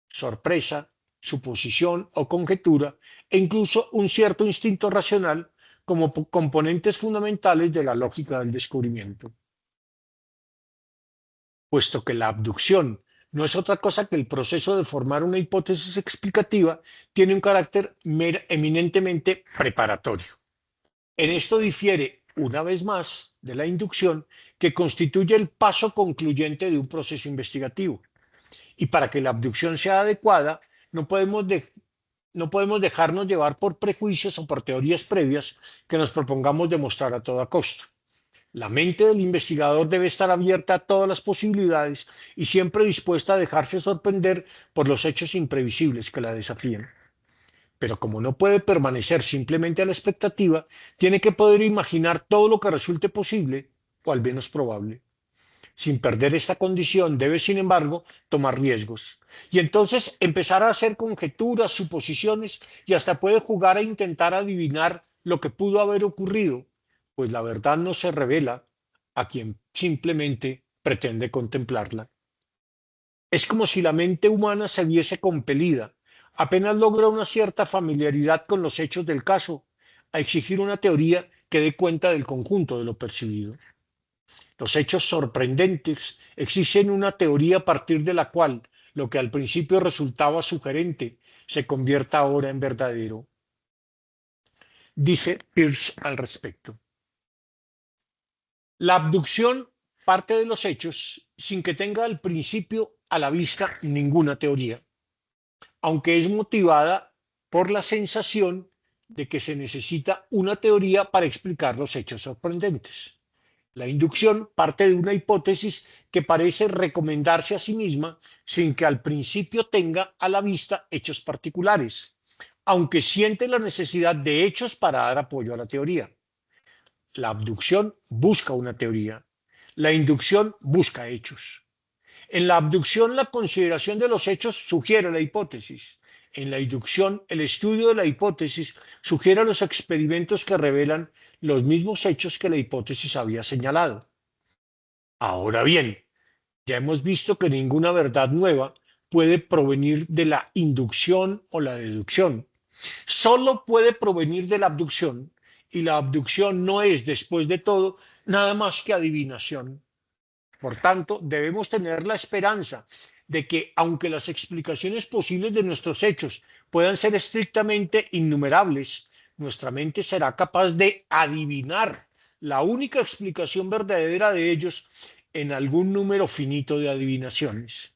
sorpresa, suposición o conjetura, e incluso un cierto instinto racional como componentes fundamentales de la lógica del descubrimiento. Puesto que la abducción no es otra cosa que el proceso de formar una hipótesis explicativa, tiene un carácter eminentemente preparatorio. En esto difiere, una vez más, de la inducción, que constituye el paso concluyente de un proceso investigativo. Y para que la abducción sea adecuada, no podemos dejarnos llevar por prejuicios o por teorías previas que nos propongamos demostrar a toda costa. La mente del investigador debe estar abierta a todas las posibilidades y siempre dispuesta a dejarse sorprender por los hechos imprevisibles que la desafían. Pero como no puede permanecer simplemente a la expectativa, tiene que poder imaginar todo lo que resulte posible o al menos probable. Sin perder esta condición, debe, sin embargo, tomar riesgos. Y entonces empezar a hacer conjeturas, suposiciones y hasta puede jugar a intentar adivinar lo que pudo haber ocurrido, pues la verdad no se revela a quien simplemente pretende contemplarla. Es como si la mente humana se viese compelida, apenas logra una cierta familiaridad con los hechos del caso, a exigir una teoría que dé cuenta del conjunto de lo percibido. Los hechos sorprendentes exigen una teoría a partir de la cual lo que al principio resultaba sugerente se convierta ahora en verdadero. Dice Peirce al respecto. La abducción parte de los hechos sin que tenga al principio a la vista ninguna teoría, aunque es motivada por la sensación de que se necesita una teoría para explicar los hechos sorprendentes. La inducción parte de una hipótesis que parece recomendarse a sí misma sin que al principio tenga a la vista hechos particulares, aunque siente la necesidad de hechos para dar apoyo a la teoría. La abducción busca una teoría, la inducción busca hechos. En la abducción, la consideración de los hechos sugiere la hipótesis. En la inducción, el estudio de la hipótesis sugiere los experimentos que revelan los mismos hechos que la hipótesis había señalado. Ahora bien, ya hemos visto que ninguna verdad nueva puede provenir de la inducción o la deducción. Solo puede provenir de la abducción, y la abducción no es, después de todo, nada más que adivinación. Por tanto, debemos tener la esperanza de que, aunque las explicaciones posibles de nuestros hechos puedan ser estrictamente innumerables, nuestra mente será capaz de adivinar la única explicación verdadera de ellos en algún número finito de adivinaciones.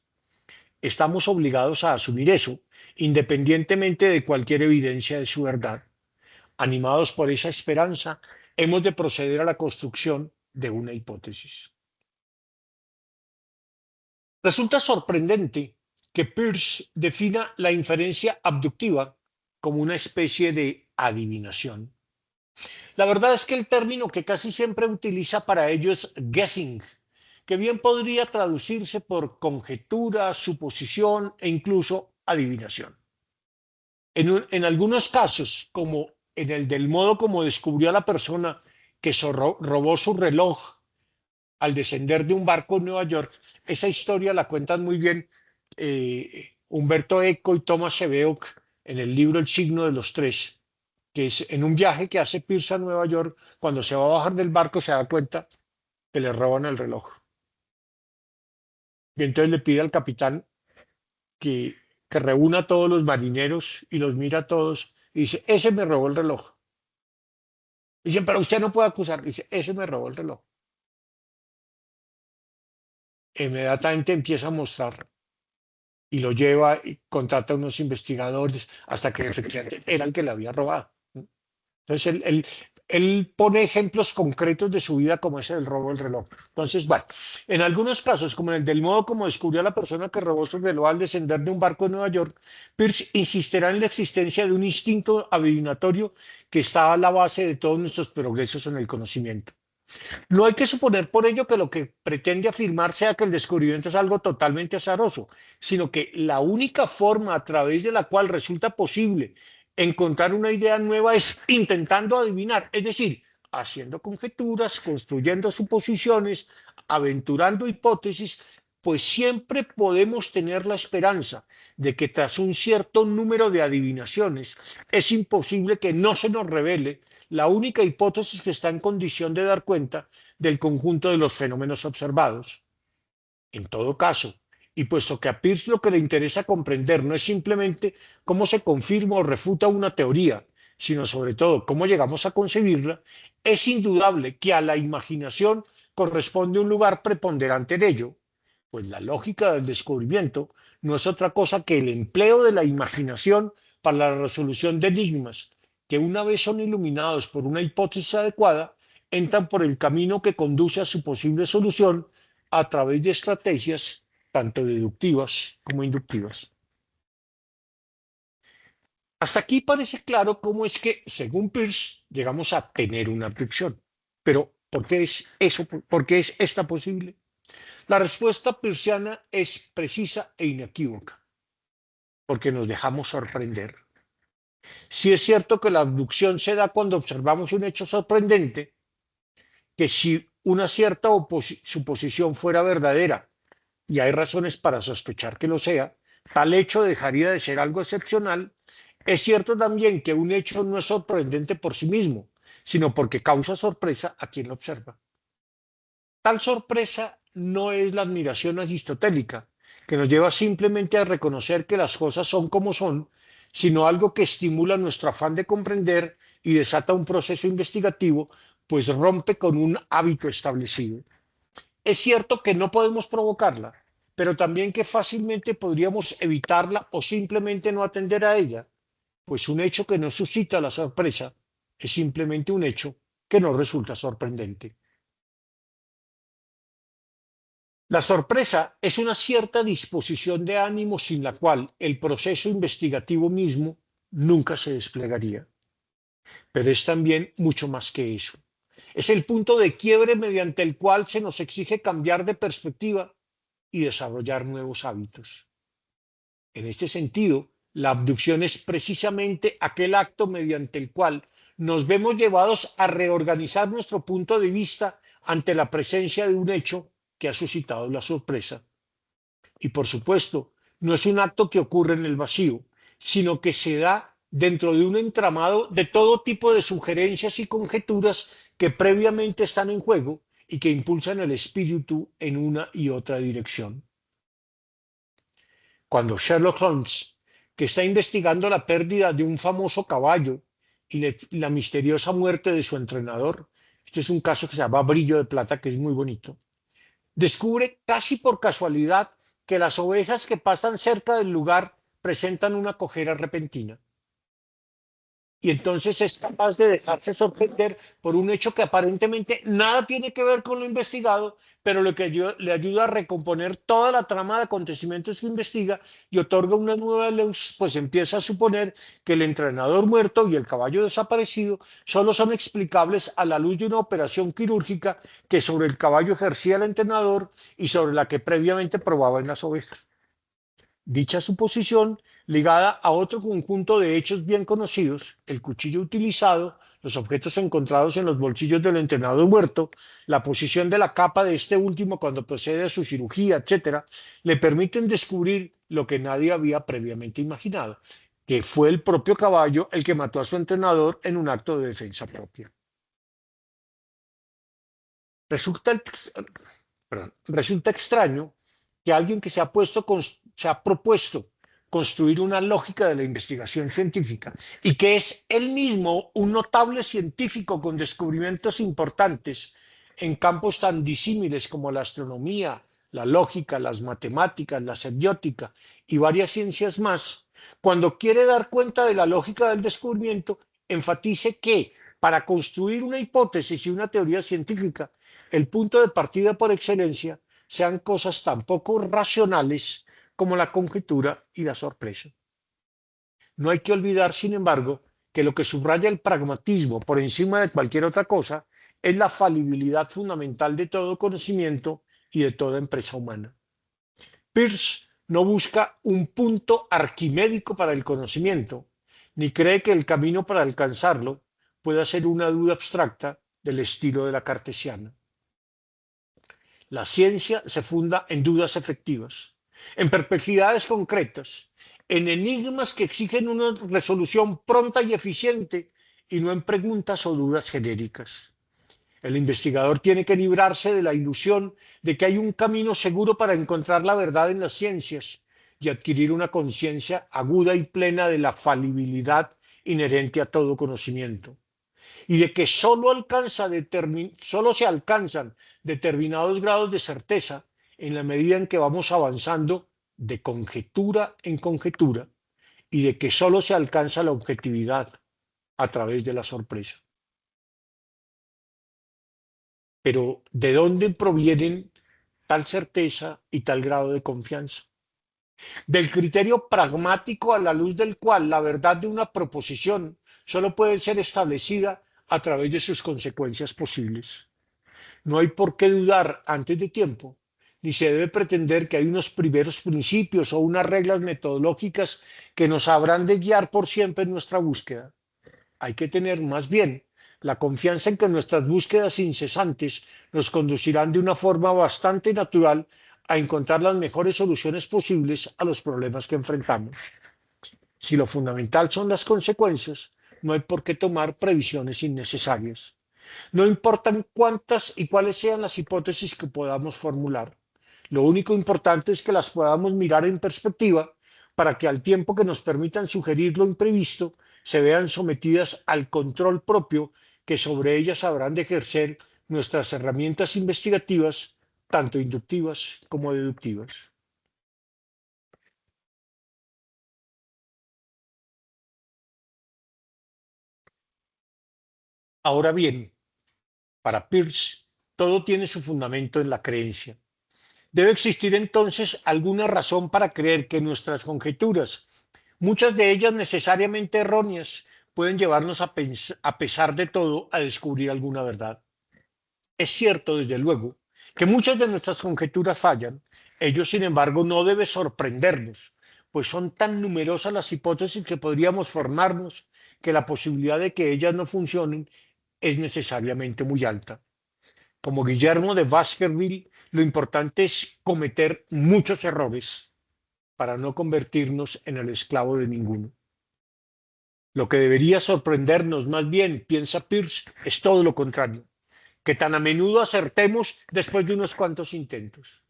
Estamos obligados a asumir eso, independientemente de cualquier evidencia de su verdad. Animados por esa esperanza, hemos de proceder a la construcción de una hipótesis. Resulta sorprendente que Peirce defina la inferencia abductiva como una especie de adivinación. La verdad es que el término que casi siempre utiliza para ello es guessing, que bien podría traducirse por conjetura, suposición e incluso adivinación. En algunos casos, como en el del modo como descubrió a la persona que robó su reloj al descender de un barco en Nueva York, esa historia la cuentan muy bien Humberto Eco y Thomas Sebeok en el libro El signo de los tres, que es en un viaje que hace Peirce a Nueva York, cuando se va a bajar del barco se da cuenta que le roban el reloj. Y entonces le pide al capitán que reúna a todos los marineros y los mira a todos y dice, ese me robó el reloj. Dicen, pero usted no puede acusar. Dice, ese me robó el reloj. Inmediatamente empieza a mostrar y lo lleva y contrata a unos investigadores hasta que efectivamente era el que le había robado. Entonces él pone ejemplos concretos de su vida como ese del robo del reloj. Entonces, bueno, en algunos casos, como en el del modo como descubrió a la persona que robó su reloj al descender de un barco en Nueva York, Peirce insistirá en la existencia de un instinto adivinatorio que está a la base de todos nuestros progresos en el conocimiento. No hay que suponer por ello que lo que pretende afirmar sea que el descubrimiento es algo totalmente azaroso, sino que la única forma a través de la cual resulta posible encontrar una idea nueva es intentando adivinar, es decir, haciendo conjeturas, construyendo suposiciones, aventurando hipótesis, pues siempre podemos tener la esperanza de que tras un cierto número de adivinaciones es imposible que no se nos revele la única hipótesis que está en condición de dar cuenta del conjunto de los fenómenos observados. En todo caso, y puesto que a Peirce lo que le interesa comprender no es simplemente cómo se confirma o refuta una teoría, sino sobre todo cómo llegamos a concebirla, es indudable que a la imaginación corresponde un lugar preponderante en ello, pues la lógica del descubrimiento no es otra cosa que el empleo de la imaginación para la resolución de enigmas que, una vez son iluminados por una hipótesis adecuada, entran por el camino que conduce a su posible solución a través de estrategias tanto deductivas como inductivas. Hasta aquí parece claro cómo es que, según Peirce, llegamos a tener una abducción. Pero, ¿por qué es eso? ¿Por qué es esta posible? La respuesta peirciana es precisa e inequívoca, porque nos dejamos sorprender. Sí es cierto que la abducción se da cuando observamos un hecho sorprendente, que si una cierta suposición fuera verdadera, y hay razones para sospechar que lo sea, tal hecho dejaría de ser algo excepcional. Es cierto también que un hecho no es sorprendente por sí mismo, sino porque causa sorpresa a quien lo observa. Tal sorpresa no es la admiración aristotélica, que nos lleva simplemente a reconocer que las cosas son como son, sino algo que estimula nuestro afán de comprender y desata un proceso investigativo, pues rompe con un hábito establecido. Es cierto que no podemos provocarla, pero también que fácilmente podríamos evitarla o simplemente no atender a ella, pues un hecho que no suscita la sorpresa es simplemente un hecho que no resulta sorprendente. La sorpresa es una cierta disposición de ánimo sin la cual el proceso investigativo mismo nunca se desplegaría. Pero es también mucho más que eso. Es el punto de quiebre mediante el cual se nos exige cambiar de perspectiva y desarrollar nuevos hábitos. En este sentido, la abducción es precisamente aquel acto mediante el cual nos vemos llevados a reorganizar nuestro punto de vista ante la presencia de un hecho que ha suscitado la sorpresa. Y por supuesto, no es un acto que ocurre en el vacío, sino que se da dentro de un entramado de todo tipo de sugerencias y conjeturas que previamente están en juego y que impulsan el espíritu en una y otra dirección. Cuando Sherlock Holmes, que está investigando la pérdida de un famoso caballo y la misteriosa muerte de su entrenador, este es un caso que se llama Brillo de Plata, que es muy bonito, descubre casi por casualidad que las ovejas que pasan cerca del lugar presentan una cojera repentina. Y entonces es capaz de dejarse sorprender por un hecho que aparentemente nada tiene que ver con lo investigado, pero lo que le ayuda a recomponer toda la trama de acontecimientos que investiga y otorga una nueva luz, pues empieza a suponer que el entrenador muerto y el caballo desaparecido solo son explicables a la luz de una operación quirúrgica que sobre el caballo ejercía el entrenador y sobre la que previamente probaba en las ovejas. Dicha suposición, ligada a otro conjunto de hechos bien conocidos, el cuchillo utilizado, los objetos encontrados en los bolsillos del entrenador muerto, la posición de la capa de este último cuando procede a su cirugía, etc., le permiten descubrir lo que nadie había previamente imaginado, que fue el propio caballo el que mató a su entrenador en un acto de defensa propia. Resulta, resulta extraño que alguien que se ha propuesto construir una lógica de la investigación científica y que es él mismo un notable científico con descubrimientos importantes en campos tan disímiles como la astronomía, la lógica, las matemáticas, la semiótica y varias ciencias más, cuando quiere dar cuenta de la lógica del descubrimiento, enfatice que para construir una hipótesis y una teoría científica, el punto de partida por excelencia sean cosas tan poco racionales como la conjetura y la sorpresa. No hay que olvidar, sin embargo, que lo que subraya el pragmatismo por encima de cualquier otra cosa es la falibilidad fundamental de todo conocimiento y de toda empresa humana. Peirce no busca un punto arquimédico para el conocimiento, ni cree que el camino para alcanzarlo pueda ser una duda abstracta del estilo de la cartesiana. La ciencia se funda en dudas efectivas, en perplejidades concretas, en enigmas que exigen una resolución pronta y eficiente y no en preguntas o dudas genéricas. El investigador tiene que librarse de la ilusión de que hay un camino seguro para encontrar la verdad en las ciencias y adquirir una conciencia aguda y plena de la falibilidad inherente a todo conocimiento y de que solo se alcanzan determinados grados de certeza en la medida en que vamos avanzando de conjetura en conjetura y de que solo se alcanza la objetividad a través de la sorpresa. Pero ¿de dónde provienen tal certeza y tal grado de confianza? del criterio pragmático a la luz del cual la verdad de una proposición solo puede ser establecida a través de sus consecuencias posibles. No hay por qué dudar antes de tiempo, ni se debe pretender que hay unos primeros principios o unas reglas metodológicas que nos habrán de guiar por siempre en nuestra búsqueda. Hay que tener más bien la confianza en que nuestras búsquedas incesantes nos conducirán de una forma bastante natural a encontrar las mejores soluciones posibles a los problemas que enfrentamos. Si lo fundamental son las consecuencias, no hay por qué tomar previsiones innecesarias. No importan cuántas y cuáles sean las hipótesis que podamos formular. Lo único importante es que las podamos mirar en perspectiva para que al tiempo que nos permitan sugerir lo imprevisto, se vean sometidas al control propio que sobre ellas habrán de ejercer nuestras herramientas investigativas, tanto inductivas como deductivas. Ahora bien, para Peirce, todo tiene su fundamento en la creencia. Debe existir entonces alguna razón para creer que nuestras conjeturas, muchas de ellas necesariamente erróneas, pueden llevarnos a pesar de todo a descubrir alguna verdad. Es cierto, desde luego, que muchas de nuestras conjeturas fallan. Ello, sin embargo, no debe sorprendernos, pues son tan numerosas las hipótesis que podríamos formarnos que la posibilidad de que ellas no funcionen es necesariamente muy alta. Como Guillermo de Baskerville, lo importante es cometer muchos errores para no convertirnos en el esclavo de ninguno. Lo que debería sorprendernos más bien, piensa Peirce, es todo lo contrario, que tan a menudo acertemos después de unos cuantos intentos.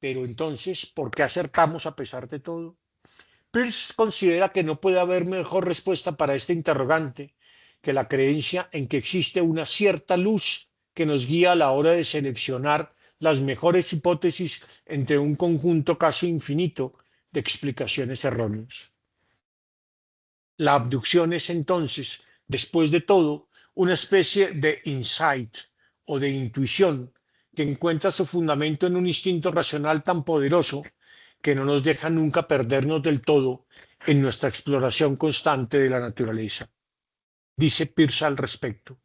Pero entonces, ¿por qué acertamos a pesar de todo? Peirce considera que no puede haber mejor respuesta para este interrogante que la creencia en que existe una cierta luz que nos guía a la hora de seleccionar las mejores hipótesis entre un conjunto casi infinito de explicaciones erróneas. La abducción es entonces, después de todo, una especie de insight o de intuición que encuentra su fundamento en un instinto racional tan poderoso que no nos deja nunca perdernos del todo en nuestra exploración constante de la naturaleza. Dice Peirce al respecto: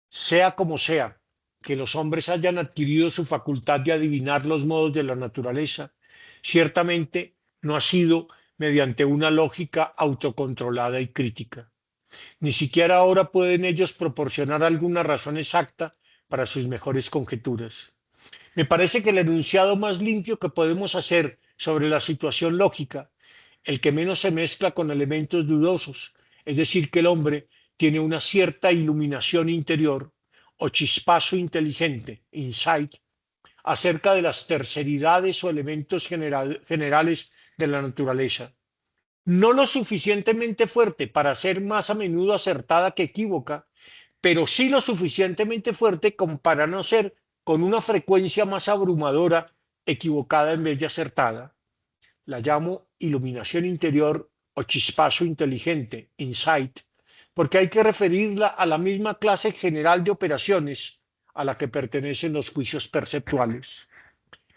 sea como sea que los hombres hayan adquirido su facultad de adivinar los modos de la naturaleza, ciertamente no ha sido mediante una lógica autocontrolada y crítica. Ni siquiera ahora pueden ellos proporcionar alguna razón exacta para sus mejores conjeturas. Me parece que el enunciado más limpio que podemos hacer sobre la situación lógica, el que menos se mezcla con elementos dudosos, es decir, que el hombre tiene una cierta iluminación interior o chispazo inteligente, insight, acerca de las terceridades o elementos generales de la naturaleza. No lo suficientemente fuerte para ser más a menudo acertada que equívoca, pero sí lo suficientemente fuerte como para no ser con una frecuencia más abrumadora equivocada en vez de acertada. La llamo iluminación interior o chispazo inteligente, insight, porque hay que referirla a la misma clase general de operaciones a la que pertenecen los juicios perceptuales.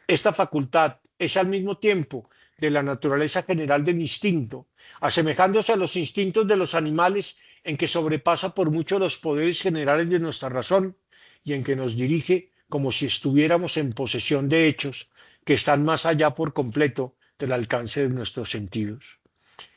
Esta facultad es al mismo tiempo de la naturaleza general del instinto, asemejándose a los instintos de los animales en que sobrepasa por mucho los poderes generales de nuestra razón y en que nos dirige como si estuviéramos en posesión de hechos que están más allá por completo del alcance de nuestros sentidos.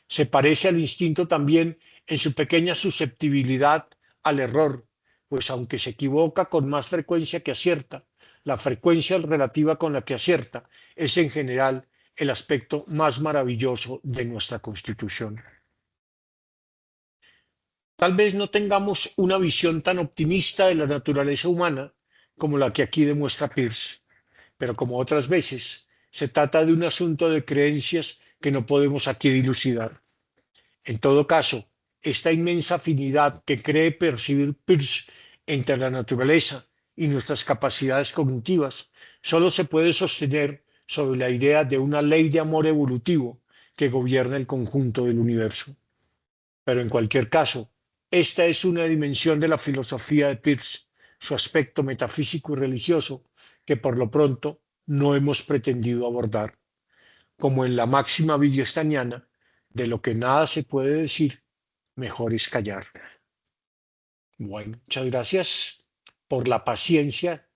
Se parece al instinto también en su pequeña susceptibilidad al error, pues aunque se equivoca con más frecuencia que acierta, la frecuencia relativa con la que acierta es en general el aspecto más maravilloso de nuestra constitución. Tal vez no tengamos una visión tan optimista de la naturaleza humana como la que aquí demuestra Peirce, pero como otras veces, se trata de un asunto de creencias que no podemos aquí dilucidar. En todo caso, esta inmensa afinidad que cree percibir Peirce entre la naturaleza y nuestras capacidades cognitivas solo se puede sostener sobre la idea de una ley de amor evolutivo que gobierna el conjunto del universo. Pero en cualquier caso, esta es una dimensión de la filosofía de Peirce, su aspecto metafísico y religioso, que por lo pronto no hemos pretendido abordar. como en la máxima wittgensteiniana, de lo que nada se puede decir, mejor es callar. Bueno, muchas gracias por la paciencia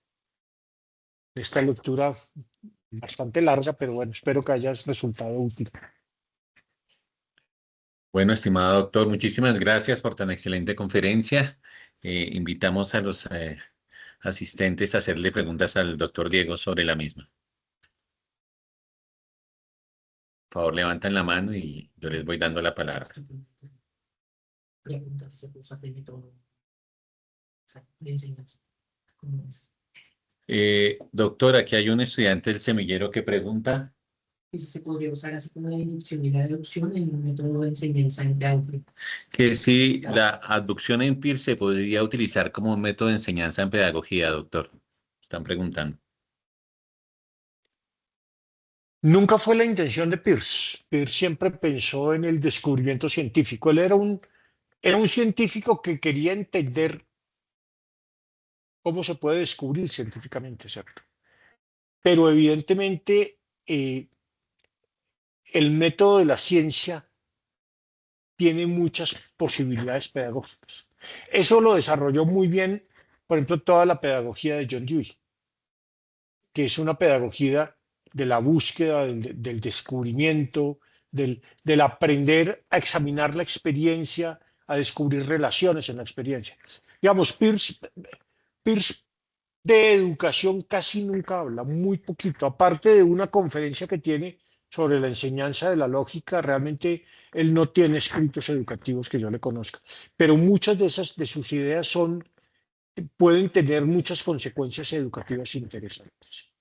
de esta lectura bastante larga, pero bueno, espero que haya resultado útil. Bueno, estimado doctor, muchísimas gracias por tan excelente conferencia. Invitamos a los asistentes a hacerle preguntas al doctor Diego sobre la misma. Por favor, levantan la mano y yo les voy dando la palabra. Preguntas se puso de método de enseñanza. ¿Cómo es? Doctor, aquí hay un estudiante del semillero que pregunta Y si se podría usar así como la inducción y la deducción en un método de enseñanza en Gaudium. que si la abducción en PIR se podría utilizar como un método de enseñanza en pedagogía, doctor. Están preguntando. Nunca fue la intención de Peirce. Peirce siempre pensó en el descubrimiento científico. Él era un científico que quería entender cómo se puede descubrir científicamente, ¿cierto? Pero evidentemente el método de la ciencia tiene muchas posibilidades pedagógicas. Eso lo desarrolló muy bien, por ejemplo, toda la pedagogía de John Dewey, que es una pedagogía de la búsqueda, del descubrimiento, del aprender a examinar la experiencia, a descubrir relaciones en la experiencia. Digamos, Peirce de educación casi nunca habla, muy poquito, aparte de una conferencia que tiene sobre la enseñanza de la lógica, realmente él no tiene escritos educativos que yo le conozca, pero muchas de sus ideas pueden tener muchas consecuencias educativas interesantes.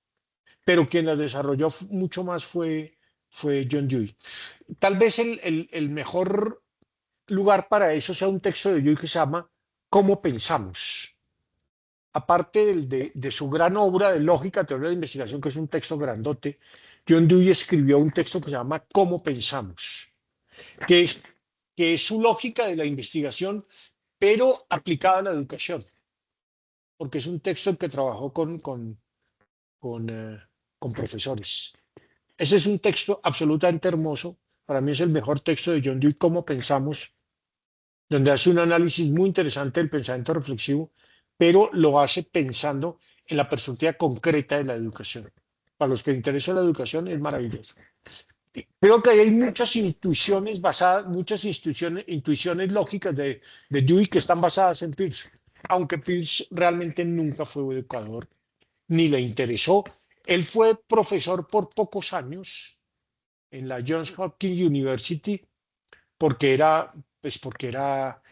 Pero quien las desarrolló mucho más fue John Dewey. Tal vez el mejor lugar para eso sea un texto de Dewey que se llama ¿Cómo pensamos? Aparte de su gran obra de lógica, teoría de la investigación, que es un texto grandote, John Dewey escribió un texto que se llama ¿Cómo pensamos? Que es, que es su lógica de la investigación, pero aplicada a la educación, porque es un texto en que trabajó con, eh, con profesores. Ese es un texto absolutamente hermoso. Para mí es el mejor texto de John Dewey, ¿Cómo pensamos?, donde hace un análisis muy interesante del pensamiento reflexivo, pero lo hace pensando en la perspectiva concreta de la educación. Para los que les interesa la educación es maravilloso. Creo que hay muchas intuiciones basadas, intuiciones lógicas de Dewey que están basadas en Peirce, aunque Peirce realmente nunca fue educador, ni le interesó. Él fue profesor por pocos años en la Johns Hopkins University porque era, pues porque era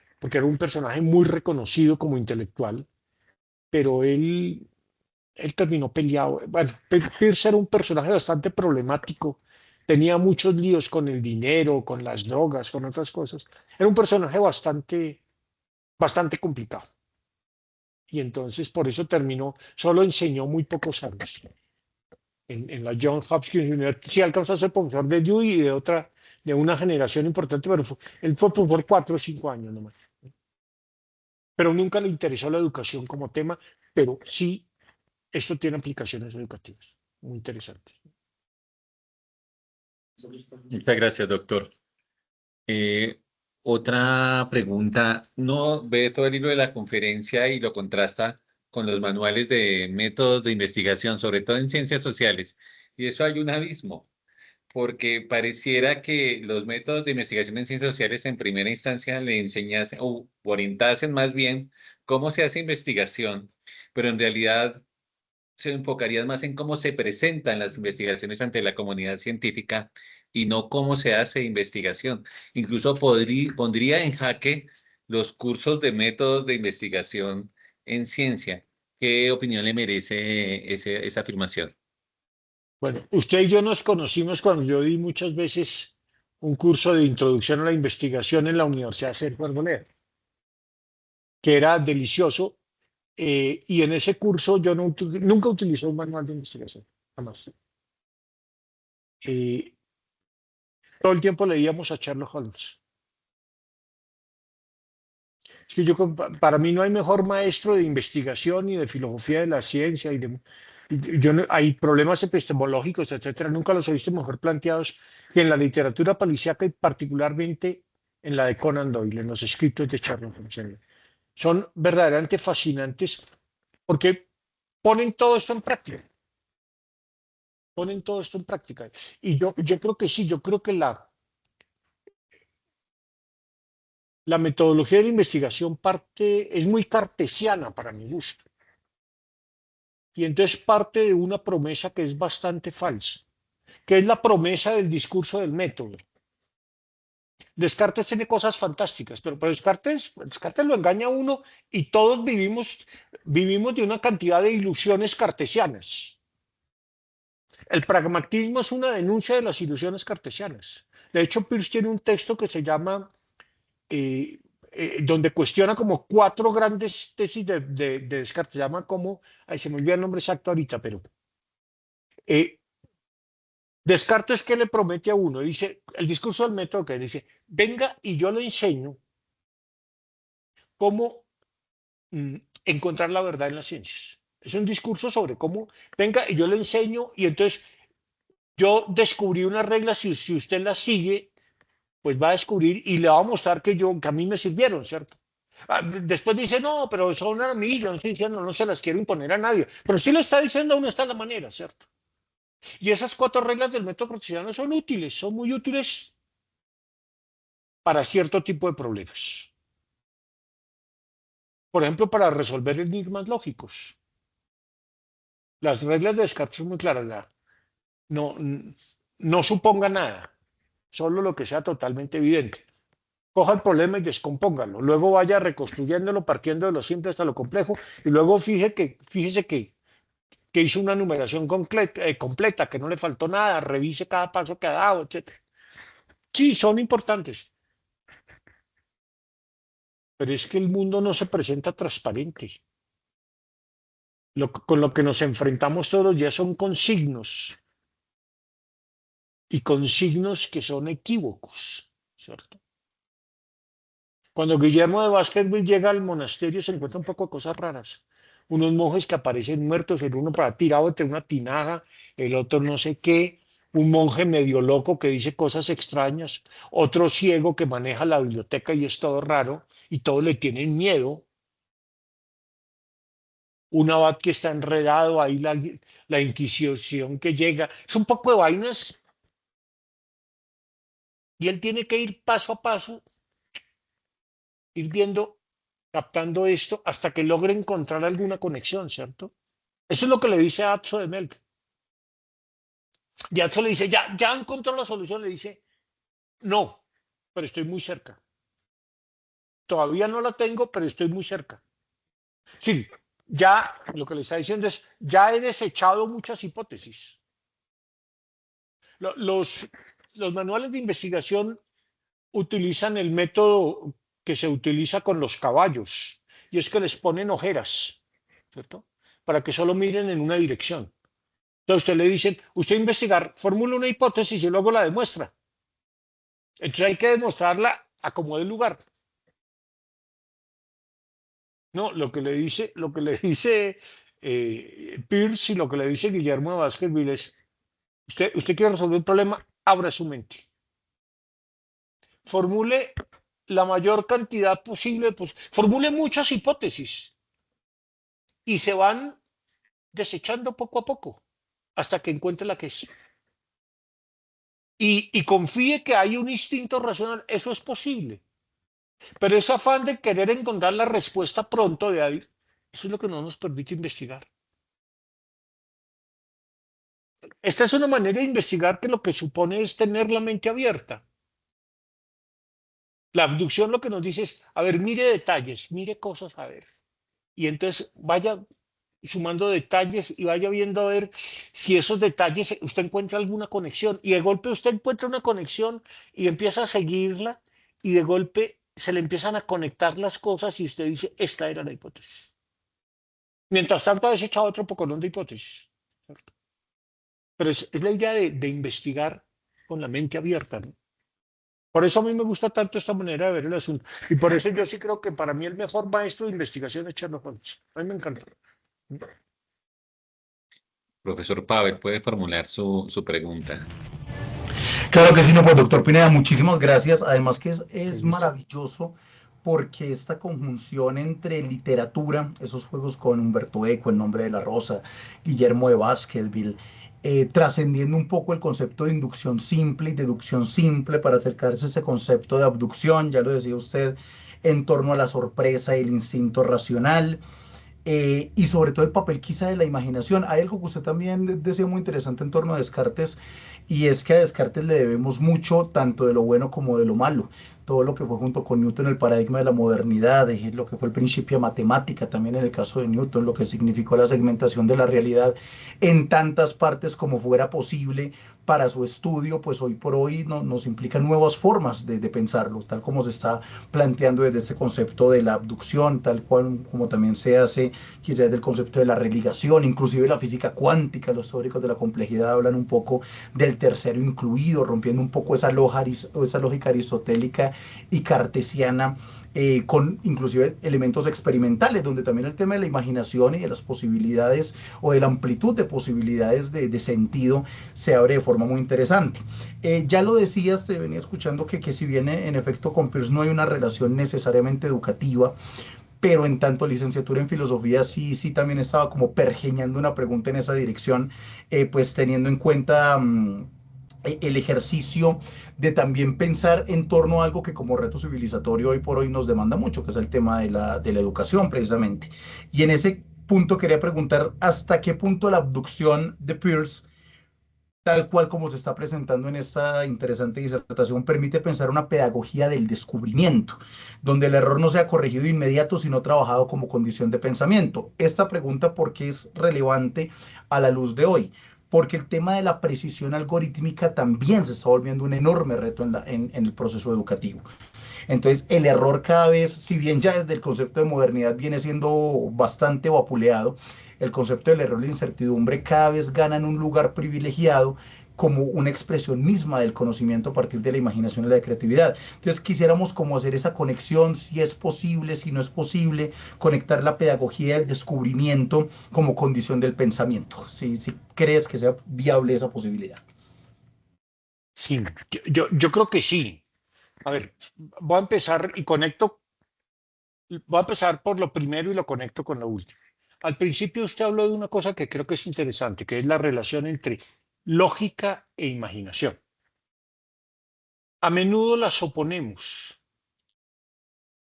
un personaje muy reconocido como intelectual, pero él terminó peleado. Bueno, Pierce era un personaje bastante problemático, tenía muchos líos con el dinero, con las drogas, con otras cosas. Era un personaje bastante complicado. Y entonces por eso solo enseñó muy pocos años en la Johns Hopkins University. Sí alcanzó a ser profesor de Dewey y de una generación importante, pero él fue por 4 o 5 años nomás. Pero nunca le interesó la educación como tema, pero sí, esto tiene aplicaciones educativas muy interesantes. Muchas gracias, doctor. Eh, Otra pregunta. No ve todo el libro de la conferencia y lo contrasta con los manuales de métodos de investigación, sobre todo en ciencias sociales. Y eso hay un abismo, porque pareciera que los métodos de investigación en ciencias sociales en primera instancia le enseñasen o orientasen más bien cómo se hace investigación, pero en realidad se enfocaría más en cómo se presentan las investigaciones ante la comunidad científica y no cómo se hace investigación. Incluso pondría en jaque los cursos de métodos de investigación en ciencia. ¿Qué opinión le merece esa afirmación? Bueno, usted y yo nos conocimos cuando yo di muchas veces un curso de introducción a la investigación en la Universidad Sergio Arboleda, que era delicioso. Y en ese curso yo nunca utilicé un manual de investigación, jamás. Eh, Todo el tiempo leíamos a Sherlock Holmes. Es que para mí no hay mejor maestro de investigación y de filosofía de la ciencia Hay problemas epistemológicos, etcétera, nunca los he visto mejor planteados que en la literatura policíaca y particularmente en la de Conan Doyle, en los escritos de Sherlock Holmes. Son verdaderamente fascinantes porque ponen todo esto en práctica. Ponen todo esto en práctica. Y yo creo que sí, yo creo que la metodología de la investigación es muy cartesiana para mi gusto. Y entonces parte de una promesa que es bastante falsa, que es la promesa del discurso del método. Descartes tiene cosas fantásticas, pero Descartes lo engaña a uno y todos vivimos de una cantidad de ilusiones cartesianas. El pragmatismo es una denuncia de las ilusiones cartesianas. De hecho, Peirce tiene un texto que se llama, donde cuestiona como 4 grandes tesis de Descartes. Se llama como, ahí se me olvida el nombre exacto ahorita, pero Descartes, ¿qué le promete a uno? Dice, el discurso del método que dice, venga y yo le enseño cómo encontrar la verdad en las ciencias. Es un discurso sobre cómo, venga y yo le enseño y entonces yo descubrí unas reglas, si usted las sigue, pues va a descubrir y le va a mostrar que a mí me sirvieron, ¿cierto? Después dice, no, pero son a mí, yo no estoy diciendo, no se las quiero imponer a nadie, pero sí le está diciendo a uno esta es la manera, ¿cierto? Y esas 4 reglas del método cartesiano son útiles, son muy útiles para cierto tipo de problemas. Por ejemplo, para resolver enigmas lógicos. Las reglas de Descartes son muy claras. No suponga nada, solo lo que sea totalmente evidente. Coja el problema y descompóngalo. Luego vaya reconstruyéndolo, partiendo de lo simple hasta lo complejo, y luego fíjese que hizo una numeración completa, que no le faltó nada, revise cada paso que ha dado, etc. Sí, son importantes, pero es que el mundo no se presenta transparente. Con lo que nos enfrentamos todos los días son consignos, y consignos que son equívocos, ¿cierto? Cuando Guillermo de Baskerville llega al monasterio se encuentra un poco de cosas raras. Unos monjes que aparecen muertos, el uno para tirado entre una tinaja, el otro no sé qué, un monje medio loco que dice cosas extrañas, otro ciego que maneja la biblioteca y es todo raro y todos le tienen miedo, un abad que está enredado, ahí la Inquisición que llega, es un poco de vainas y él tiene que ir paso a paso, ir viendo, captando esto hasta que logre encontrar alguna conexión, ¿cierto? Eso es lo que le dice a Atzo de Melk. Y Atzo le dice, ya encontró la solución, le dice, no, pero estoy muy cerca. Todavía no la tengo, pero estoy muy cerca. Sí, ya lo que le está diciendo es, ya he desechado muchas hipótesis. Los manuales de investigación utilizan el método que se utiliza con los caballos, y es que les ponen ojeras, ¿cierto? Para que solo miren en una dirección. Entonces usted le dicen, usted investigar, formula una hipótesis y luego la demuestra. Entonces hay que demostrarla a como dé lugar. No, lo que le dice Peirce y lo que le dice Guillermo de Baskerville es, usted quiere resolver un problema, abra su mente. Formule la mayor cantidad posible, pues, formule muchas hipótesis y se van desechando poco a poco hasta que encuentre la que es. Y confíe que hay un instinto racional, eso es posible. Pero ese afán de querer encontrar la respuesta pronto de ahí, eso es lo que no nos permite investigar. Esta es una manera de investigar que lo que supone es tener la mente abierta. La abducción lo que nos dice es, a ver, mire detalles, mire cosas, a ver. Y entonces vaya sumando detalles y vaya viendo a ver si esos detalles usted encuentra alguna conexión. Y de golpe usted encuentra una conexión y empieza a seguirla y de golpe se le empiezan a conectar las cosas y usted dice, esta era la hipótesis. Mientras tanto ha desechado otro pocolón de hipótesis, ¿cierto? Pero es la idea de investigar con la mente abierta, ¿no? Por eso a mí me gusta tanto esta manera de ver el asunto. Y por eso yo sí creo que para mí el mejor maestro de investigación es Sherlock Holmes. A mí me encanta. Profesor Pavel, puede formular su pregunta. Claro que sí, no, pues doctor Pineda, muchísimas gracias. Además que es Listo. maravilloso porque esta conjunción entre literatura, esos juegos con Humberto Eco, El nombre de la rosa, Guillermo de Baskerville, trascendiendo un poco el concepto de inducción simple y deducción simple para acercarse a ese concepto de abducción, ya lo decía usted, en torno a la sorpresa y el instinto racional. Y sobre todo el papel quizá de la imaginación. Hay algo que usted también decía muy interesante en torno a Descartes, y es que a Descartes le debemos mucho tanto de lo bueno como de lo malo. Todo lo que fue junto con Newton el paradigma de la modernidad, lo que fue el principio de matemática, también en el caso de Newton, lo que significó la segmentación de la realidad en tantas partes como fuera posible para su estudio, pues hoy por hoy nos implica nuevas formas de pensarlo, tal como se está planteando desde ese concepto de la abducción, tal cual como también se hace quizás del concepto de la religación, inclusive la física cuántica, los teóricos de la complejidad hablan un poco del tercero incluido, rompiendo un poco esa lógica aristotélica y cartesiana, con inclusive elementos experimentales, donde también el tema de la imaginación y de las posibilidades o de la amplitud de posibilidades de sentido se abre de forma muy interesante. Ya lo decías, te venía escuchando que si bien en efecto con Peirce no hay una relación necesariamente educativa, pero en tanto licenciatura en filosofía sí también estaba como pergeñando una pregunta en esa dirección, pues teniendo en cuenta el ejercicio de también pensar en torno a algo que como reto civilizatorio hoy por hoy nos demanda mucho, que es el tema de la educación precisamente. Y en ese punto quería preguntar hasta qué punto la abducción de Peirce, tal cual como se está presentando en esta interesante disertación, permite pensar una pedagogía del descubrimiento, donde el error no sea corregido inmediato, sino trabajado como condición de pensamiento. Esta pregunta, ¿por qué es relevante a la luz de hoy? Porque el tema de la precisión algorítmica también se está volviendo un enorme reto en el proceso educativo. Entonces, el error cada vez, si bien ya desde el concepto de modernidad viene siendo bastante vapuleado, el concepto del error y la incertidumbre cada vez gana en un lugar privilegiado como una expresión misma del conocimiento a partir de la imaginación y la creatividad. Entonces quisiéramos como hacer esa conexión, si es posible, si no es posible, conectar la pedagogía del descubrimiento como condición del pensamiento, si crees que sea viable esa posibilidad. Sí, yo creo que sí. A ver, voy a empezar y voy a empezar por lo primero y lo conecto con lo último. Al principio usted habló de una cosa que creo que es interesante, que es la relación entre lógica e imaginación. A menudo las oponemos,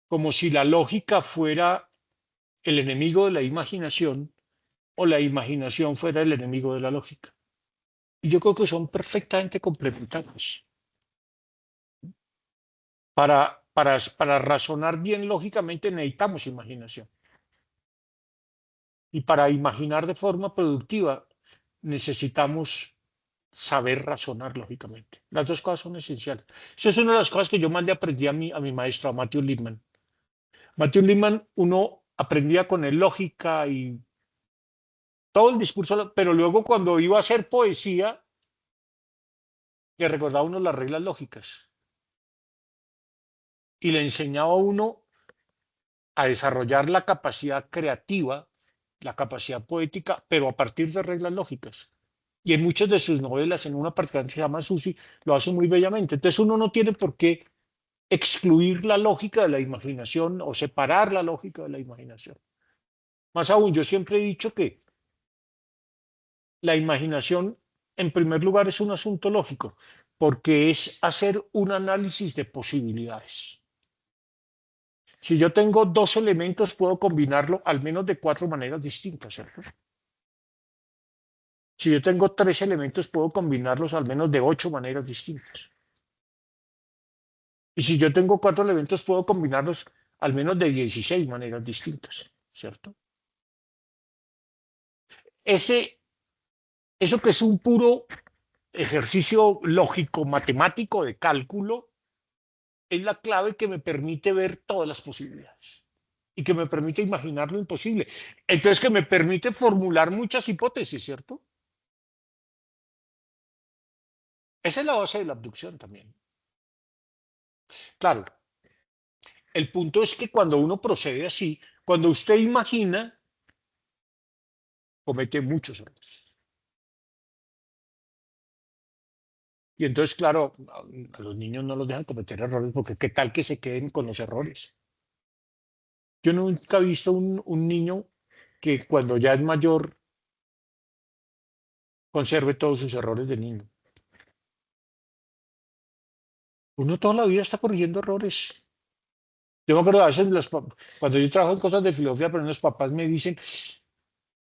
como si la lógica fuera el enemigo de la imaginación o la imaginación fuera el enemigo de la lógica. Y yo creo que son perfectamente complementarios. Para razonar bien lógicamente necesitamos imaginación. Y para imaginar de forma productiva necesitamos saber razonar lógicamente. Las dos cosas son esenciales. Esa es una de las cosas que yo más le aprendí a mi maestro, a Matthew Lipman. Matthew Lipman, uno aprendía con él lógica y todo el discurso, pero luego cuando iba a hacer poesía, le recordaba a uno las reglas lógicas y le enseñaba a uno a desarrollar la capacidad creativa, la capacidad poética, pero a partir de reglas lógicas. Y en muchas de sus novelas, en una particular que se llama Susi, lo hace muy bellamente. Entonces uno no tiene por qué excluir la lógica de la imaginación o separar la lógica de la imaginación. Más aún, yo siempre he dicho que la imaginación, en primer lugar, es un asunto lógico, porque es hacer un análisis de posibilidades. Si yo tengo dos elementos, puedo combinarlo al menos de 4 maneras distintas, ¿cierto? Si yo tengo 3 elementos, puedo combinarlos al menos de 8 maneras distintas. Y si yo tengo 4 elementos, puedo combinarlos al menos de 16 maneras distintas, ¿cierto? Eso que es un puro ejercicio lógico, matemático, de cálculo, es la clave que me permite ver todas las posibilidades y que me permite imaginar lo imposible. Entonces, que me permite formular muchas hipótesis, ¿cierto? Esa es la base de la abducción también. Claro, el punto es que cuando uno procede así, cuando usted imagina, comete muchos errores. Y entonces, claro, a los niños no los dejan cometer errores porque qué tal que se queden con los errores. Yo nunca he visto un niño que cuando ya es mayor conserve todos sus errores de niño. Uno toda la vida está corrigiendo errores. Yo me acuerdo a veces cuando yo trabajo en cosas de filosofía, pero los papás me dicen,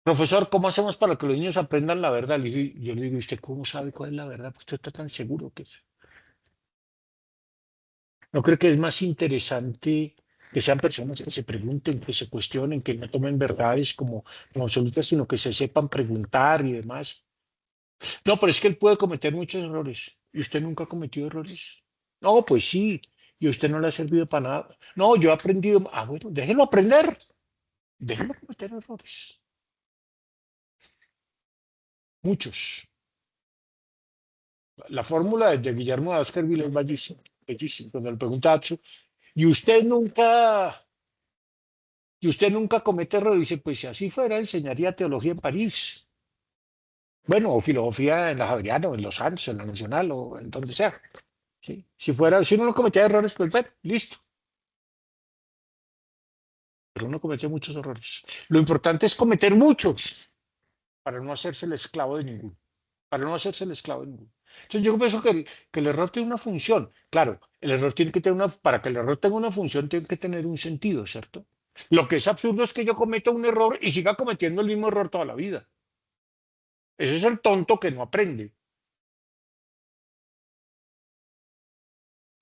profesor, ¿cómo hacemos para que los niños aprendan la verdad? Yo le digo, ¿y usted cómo sabe cuál es la verdad? Pues usted está tan seguro que es. ¿No creo que es más interesante que sean personas que se pregunten, que se cuestionen, que no tomen verdades como absolutas, sino que se sepan preguntar y demás? No, pero es que él puede cometer muchos errores. ¿Y usted nunca ha cometido errores? No, pues sí. ¿Y a usted no le ha servido para nada? No, yo he aprendido. Ah, bueno, déjelo aprender. Déjelo cometer errores. Muchos. La fórmula de Guillermo de Baskerville es bellísima. Bellísima. Cuando le pregunta a Atsu, ¿y usted nunca comete errores? Dice, pues si así fuera, enseñaría teología en París. Bueno, o filosofía en la Javeriana, o en Los Andes, o en la Nacional, o en donde sea. ¿Sí? Si uno no cometía errores, pues bueno, listo. Pero uno comete muchos errores. Lo importante es cometer muchos para no hacerse el esclavo de ninguno. Para no hacerse el esclavo de ninguno. Entonces yo pienso que el error tiene una función. Claro, el error tiene que tener para que el error tenga una función, tiene que tener un sentido, ¿cierto? Lo que es absurdo es que yo cometa un error y siga cometiendo el mismo error toda la vida. Ese es el tonto que no aprende.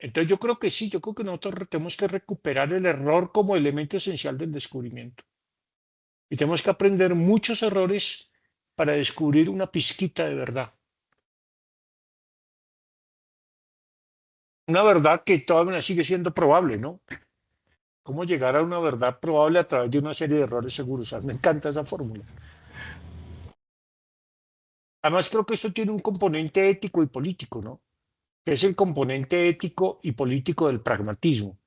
Entonces yo creo que sí, yo creo que nosotros tenemos que recuperar el error como elemento esencial del descubrimiento. Y tenemos que aprender muchos errores para descubrir una pizquita de verdad. Una verdad que todavía sigue siendo probable, ¿no? ¿Cómo llegar a una verdad probable a través de una serie de errores seguros? Me encanta esa fórmula. Además, creo que esto tiene un componente ético y político, ¿no? Que es el componente ético y político del pragmatismo,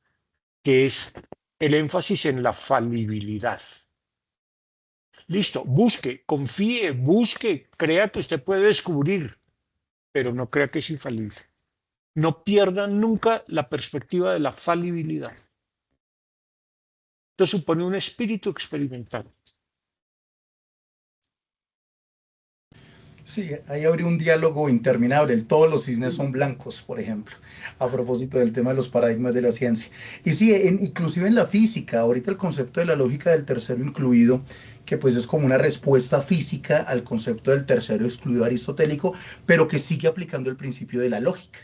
que es el énfasis en la falibilidad. Listo, busque, confíe, busque, crea que usted puede descubrir, pero no crea que es infalible. No pierdan nunca la perspectiva de la falibilidad. Esto supone un espíritu experimental. Sí, ahí habría un diálogo interminable. Todos los cisnes son blancos, por ejemplo, a propósito del tema de los paradigmas de la ciencia. Y sí, inclusive en la física, ahorita el concepto de la lógica del tercero incluido, que pues es como una respuesta física al concepto del tercero excluido aristotélico, pero que sigue aplicando el principio de la lógica.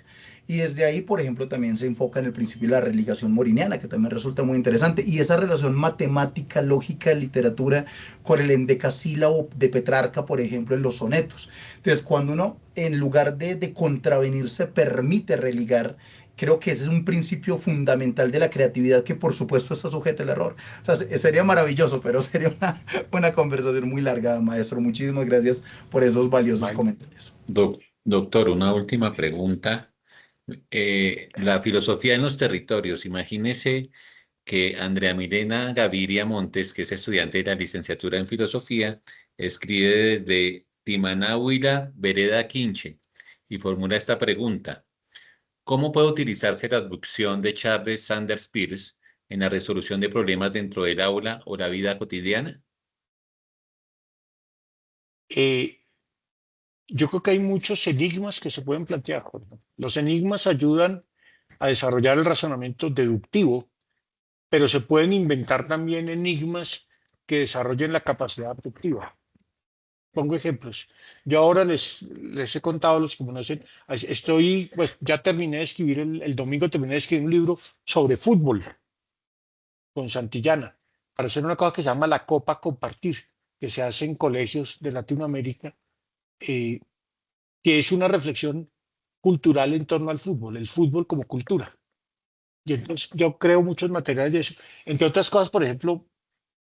Y desde ahí, por ejemplo, también se enfoca en el principio de la religación moriniana, que también resulta muy interesante. Y esa relación matemática, lógica, literatura, con el endecasílabo de Petrarca, por ejemplo, en los sonetos. Entonces, cuando uno, en lugar de contravenirse, permite religar, creo que ese es un principio fundamental de la creatividad que por supuesto está sujeta al error. O sea, sería maravilloso, pero sería una conversación muy larga, maestro. Muchísimas gracias por esos valiosos Vale. comentarios. Doctor, una última pregunta. La filosofía en los territorios. Imagínese que Andrea Milena Gaviria Montes, que es estudiante de la licenciatura en filosofía, escribe desde Timanáhuila, Vereda Quinche, y formula esta pregunta. ¿Cómo puede utilizarse la abducción de Charles Sanders Peirce en la resolución de problemas dentro del aula o la vida cotidiana? Yo creo que hay muchos enigmas que se pueden plantear. Los enigmas ayudan a desarrollar el razonamiento deductivo, pero se pueden inventar también enigmas que desarrollen la capacidad abductiva. Pongo ejemplos. Yo ahora les he contado a los que conocen, pues ya terminé de escribir, el domingo terminé de escribir un libro sobre fútbol con Santillana, para hacer una cosa que se llama la Copa Compartir, que se hace en colegios de Latinoamérica, eh, que es una reflexión cultural en torno al fútbol, el fútbol como cultura. Y entonces yo creo muchos materiales de eso. Entre otras cosas, por ejemplo,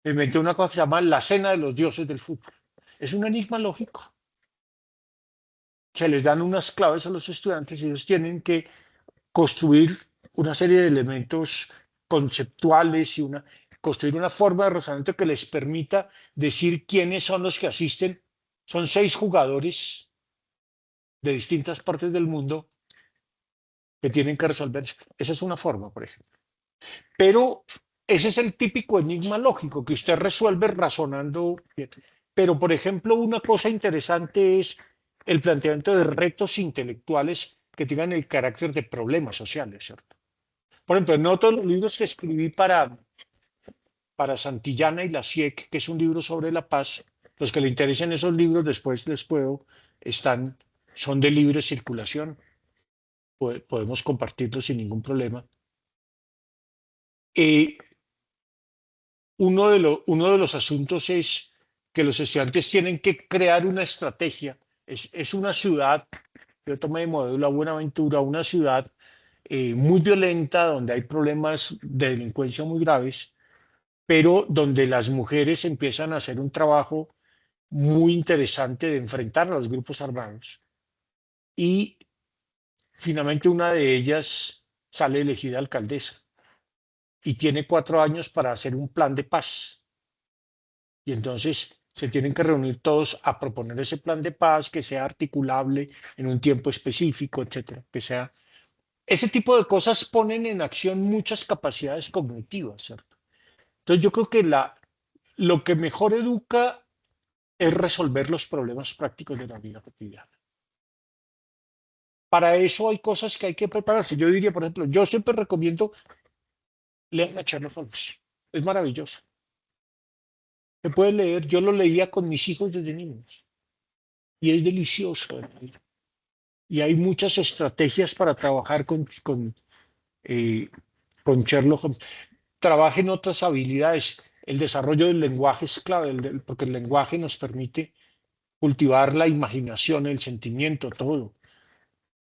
inventé una cosa que se llama la cena de los dioses del fútbol. Es un enigma lógico. Se les dan unas claves a los estudiantes y ellos tienen que construir una serie de elementos conceptuales y construir una forma de razonamiento que les permita decir quiénes son los que asisten. Son 6 jugadores de distintas partes del mundo que tienen que resolver. Esa es una forma, por ejemplo. Pero ese es el típico enigma lógico que usted resuelve razonando bien. Pero, por ejemplo, una cosa interesante es el planteamiento de retos intelectuales que tengan el carácter de problemas sociales, ¿cierto? Por ejemplo, no todos los libros que escribí para Santillana y la SIEC, que es un libro sobre la paz, los que le interesen esos libros, después les puedo, son de libre circulación, podemos compartirlos sin ningún problema. Uno de los asuntos es que los estudiantes tienen que crear una estrategia. Es una ciudad, yo tomé de modelo la Buenaventura, una ciudad muy violenta, donde hay problemas de delincuencia muy graves, pero donde las mujeres empiezan a hacer un trabajo muy interesante de enfrentar a los grupos armados. Y finalmente una de ellas sale elegida alcaldesa y tiene 4 años para hacer un plan de paz. Y entonces se tienen que reunir todos a proponer ese plan de paz que sea articulable en un tiempo específico, etcétera, que sea. Ese tipo de cosas ponen en acción muchas capacidades cognitivas, ¿cierto? Entonces yo creo que lo que mejor educa es resolver los problemas prácticos de la vida cotidiana. Para eso hay cosas que hay que prepararse. Yo diría, por ejemplo, yo siempre recomiendo leer a Sherlock Holmes. Es maravilloso. Se puede leer, yo lo leía con mis hijos desde niños y es delicioso. Y hay muchas estrategias para trabajar con Sherlock Holmes. Trabajen otras habilidades. El desarrollo del lenguaje es clave, porque el lenguaje nos permite cultivar la imaginación, el sentimiento, todo.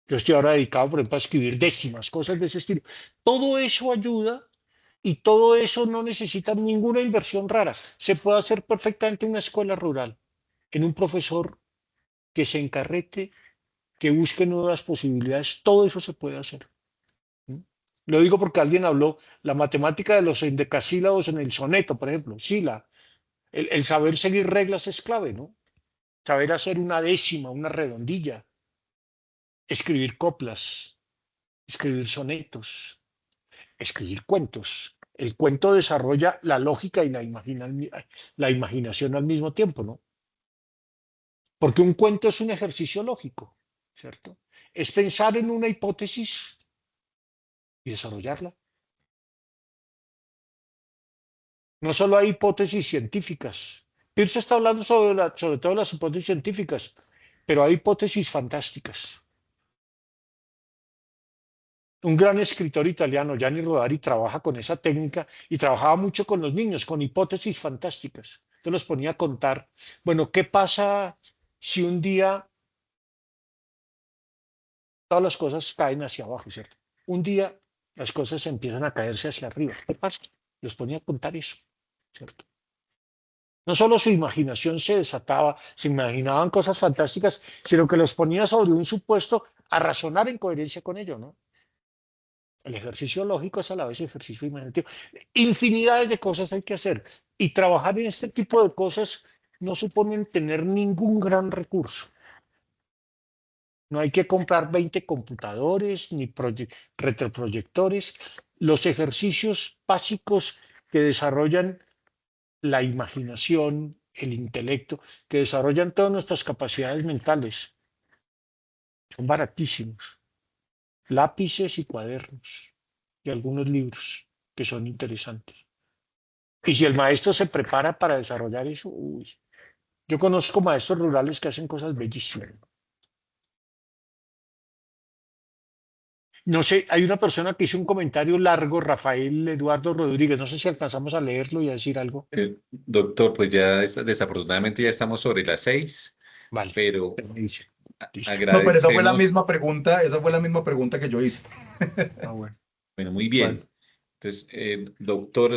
Yo estoy ahora dedicado, por ejemplo, a escribir décimas, cosas de ese estilo. Todo eso ayuda y todo eso no necesita ninguna inversión rara. Se puede hacer perfectamente en una escuela rural, en un profesor que se encarrete, que busque nuevas posibilidades. Todo eso se puede hacer. Lo digo porque alguien habló la matemática de los endecasílabos en el soneto, por ejemplo. Sí, el saber seguir reglas es clave, ¿no? Saber hacer una décima, una redondilla, escribir coplas, escribir sonetos, escribir cuentos. El cuento desarrolla la lógica y la imaginación al mismo tiempo, ¿no? Porque un cuento es un ejercicio lógico, ¿cierto? Es pensar en una hipótesis y desarrollarla. No solo hay hipótesis científicas. Peirce está hablando sobre todo las hipótesis científicas, pero hay hipótesis fantásticas. Un gran escritor italiano, Gianni Rodari, trabaja con esa técnica y trabajaba mucho con los niños, con hipótesis fantásticas. Entonces los ponía a contar, bueno, ¿qué pasa si un día todas las cosas caen hacia abajo, ¿cierto? Un día las cosas empiezan a caerse hacia arriba. ¿Qué pasa? Los ponía a contar eso, ¿cierto? No solo su imaginación se desataba, se imaginaban cosas fantásticas, sino que los ponía sobre un supuesto a razonar en coherencia con ello, ¿no? El ejercicio lógico es a la vez ejercicio imaginativo. Infinidades de cosas hay que hacer. Y trabajar en este tipo de cosas no suponen tener ningún gran recurso. No hay que comprar 20 computadores ni retroproyectores. Los ejercicios básicos que desarrollan la imaginación, el intelecto, que desarrollan todas nuestras capacidades mentales, son baratísimos. Lápices y cuadernos y algunos libros que son interesantes. Y si el maestro se prepara para desarrollar eso, uy. Yo conozco maestros rurales que hacen cosas bellísimas. No sé, hay una persona que hizo un comentario largo, Rafael Eduardo Rodríguez, no sé si alcanzamos a leerlo y a decir algo. Doctor, pues ya desafortunadamente ya estamos sobre las 6, Vale, pero me dice. Listo. No, pero esa fue la agradecemos. misma pregunta, esa fue la misma pregunta que yo hice. Ah, bueno. Bueno, muy bien. Bueno. Entonces, doctor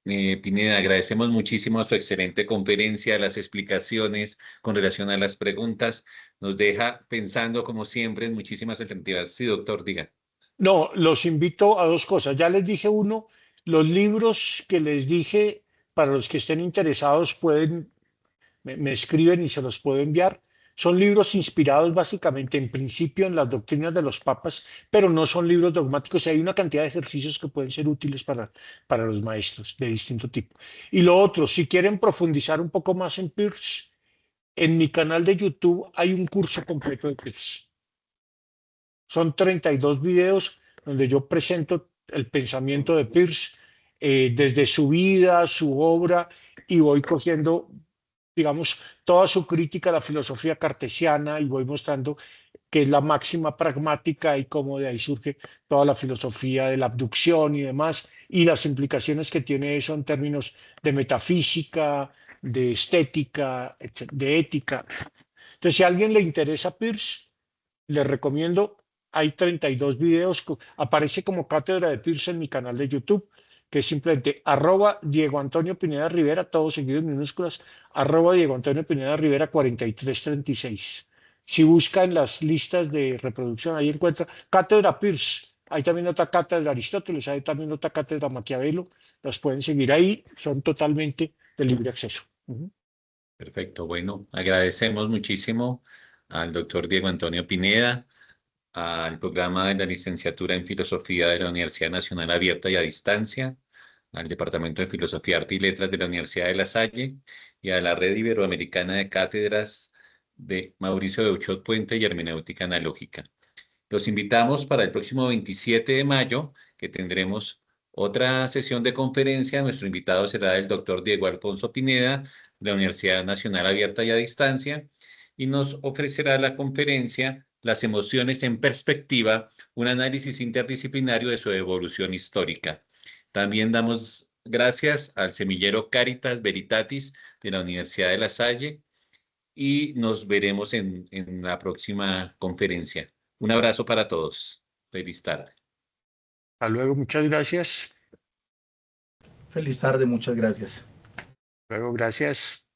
Pineda, agradecemos muchísimo su excelente conferencia, las explicaciones con relación a las preguntas. Nos deja pensando, como siempre, en muchísimas alternativas. Sí, doctor, diga. No, los invito a 2 cosas. Ya les dije uno, los libros que les dije, para los que estén interesados, me escriben y se los puedo enviar. Son libros inspirados básicamente, en principio, en las doctrinas de los papas, pero no son libros dogmáticos. Y hay una cantidad de ejercicios que pueden ser útiles para los maestros de distinto tipo. Y lo otro, si quieren profundizar un poco más en Peirce, en mi canal de YouTube hay un curso completo de Peirce. Son 32 videos donde yo presento el pensamiento de Peirce, desde su vida, su obra, y voy cogiendo, digamos, toda su crítica a la filosofía cartesiana y voy mostrando que es la máxima pragmática y cómo de ahí surge toda la filosofía de la abducción y demás, y las implicaciones que tiene eso en términos de metafísica, de estética, de ética. Entonces, si a alguien le interesa Peirce, les recomiendo, hay 32 videos, aparece como Cátedra de Peirce en mi canal de YouTube, que es simplemente @Diego Antonio Pineda Rivera, todo seguido en minúsculas, @Diego Antonio Pineda Rivera 4336. Si busca en las listas de reproducción, ahí encuentra Cátedra Peirce, hay también otra cátedra de Aristóteles, hay también otra cátedra Maquiavelo, las pueden seguir ahí, son totalmente de libre acceso. Perfecto. Bueno, agradecemos muchísimo al doctor Diego Antonio Pineda, al programa de la licenciatura en Filosofía de la Universidad Nacional Abierta y a Distancia, al Departamento de Filosofía, Arte y Letras de la Universidad de La Salle y a la Red Iberoamericana de Cátedras de Mauricio de Uchot Puente y Hermenéutica Analógica. Los invitamos para el próximo 27 de mayo, que tendremos otra sesión de conferencia. Nuestro invitado será el doctor Diego Alfonso Pineda, de la Universidad Nacional Abierta y a Distancia, y nos ofrecerá la conferencia Las emociones en perspectiva, un análisis interdisciplinario de su evolución histórica. También damos gracias al semillero Caritas Veritatis de la Universidad de La Salle y nos veremos en la próxima conferencia. Un abrazo para todos. Feliz tarde. Hasta luego, muchas gracias. Feliz tarde, muchas gracias. Luego, gracias.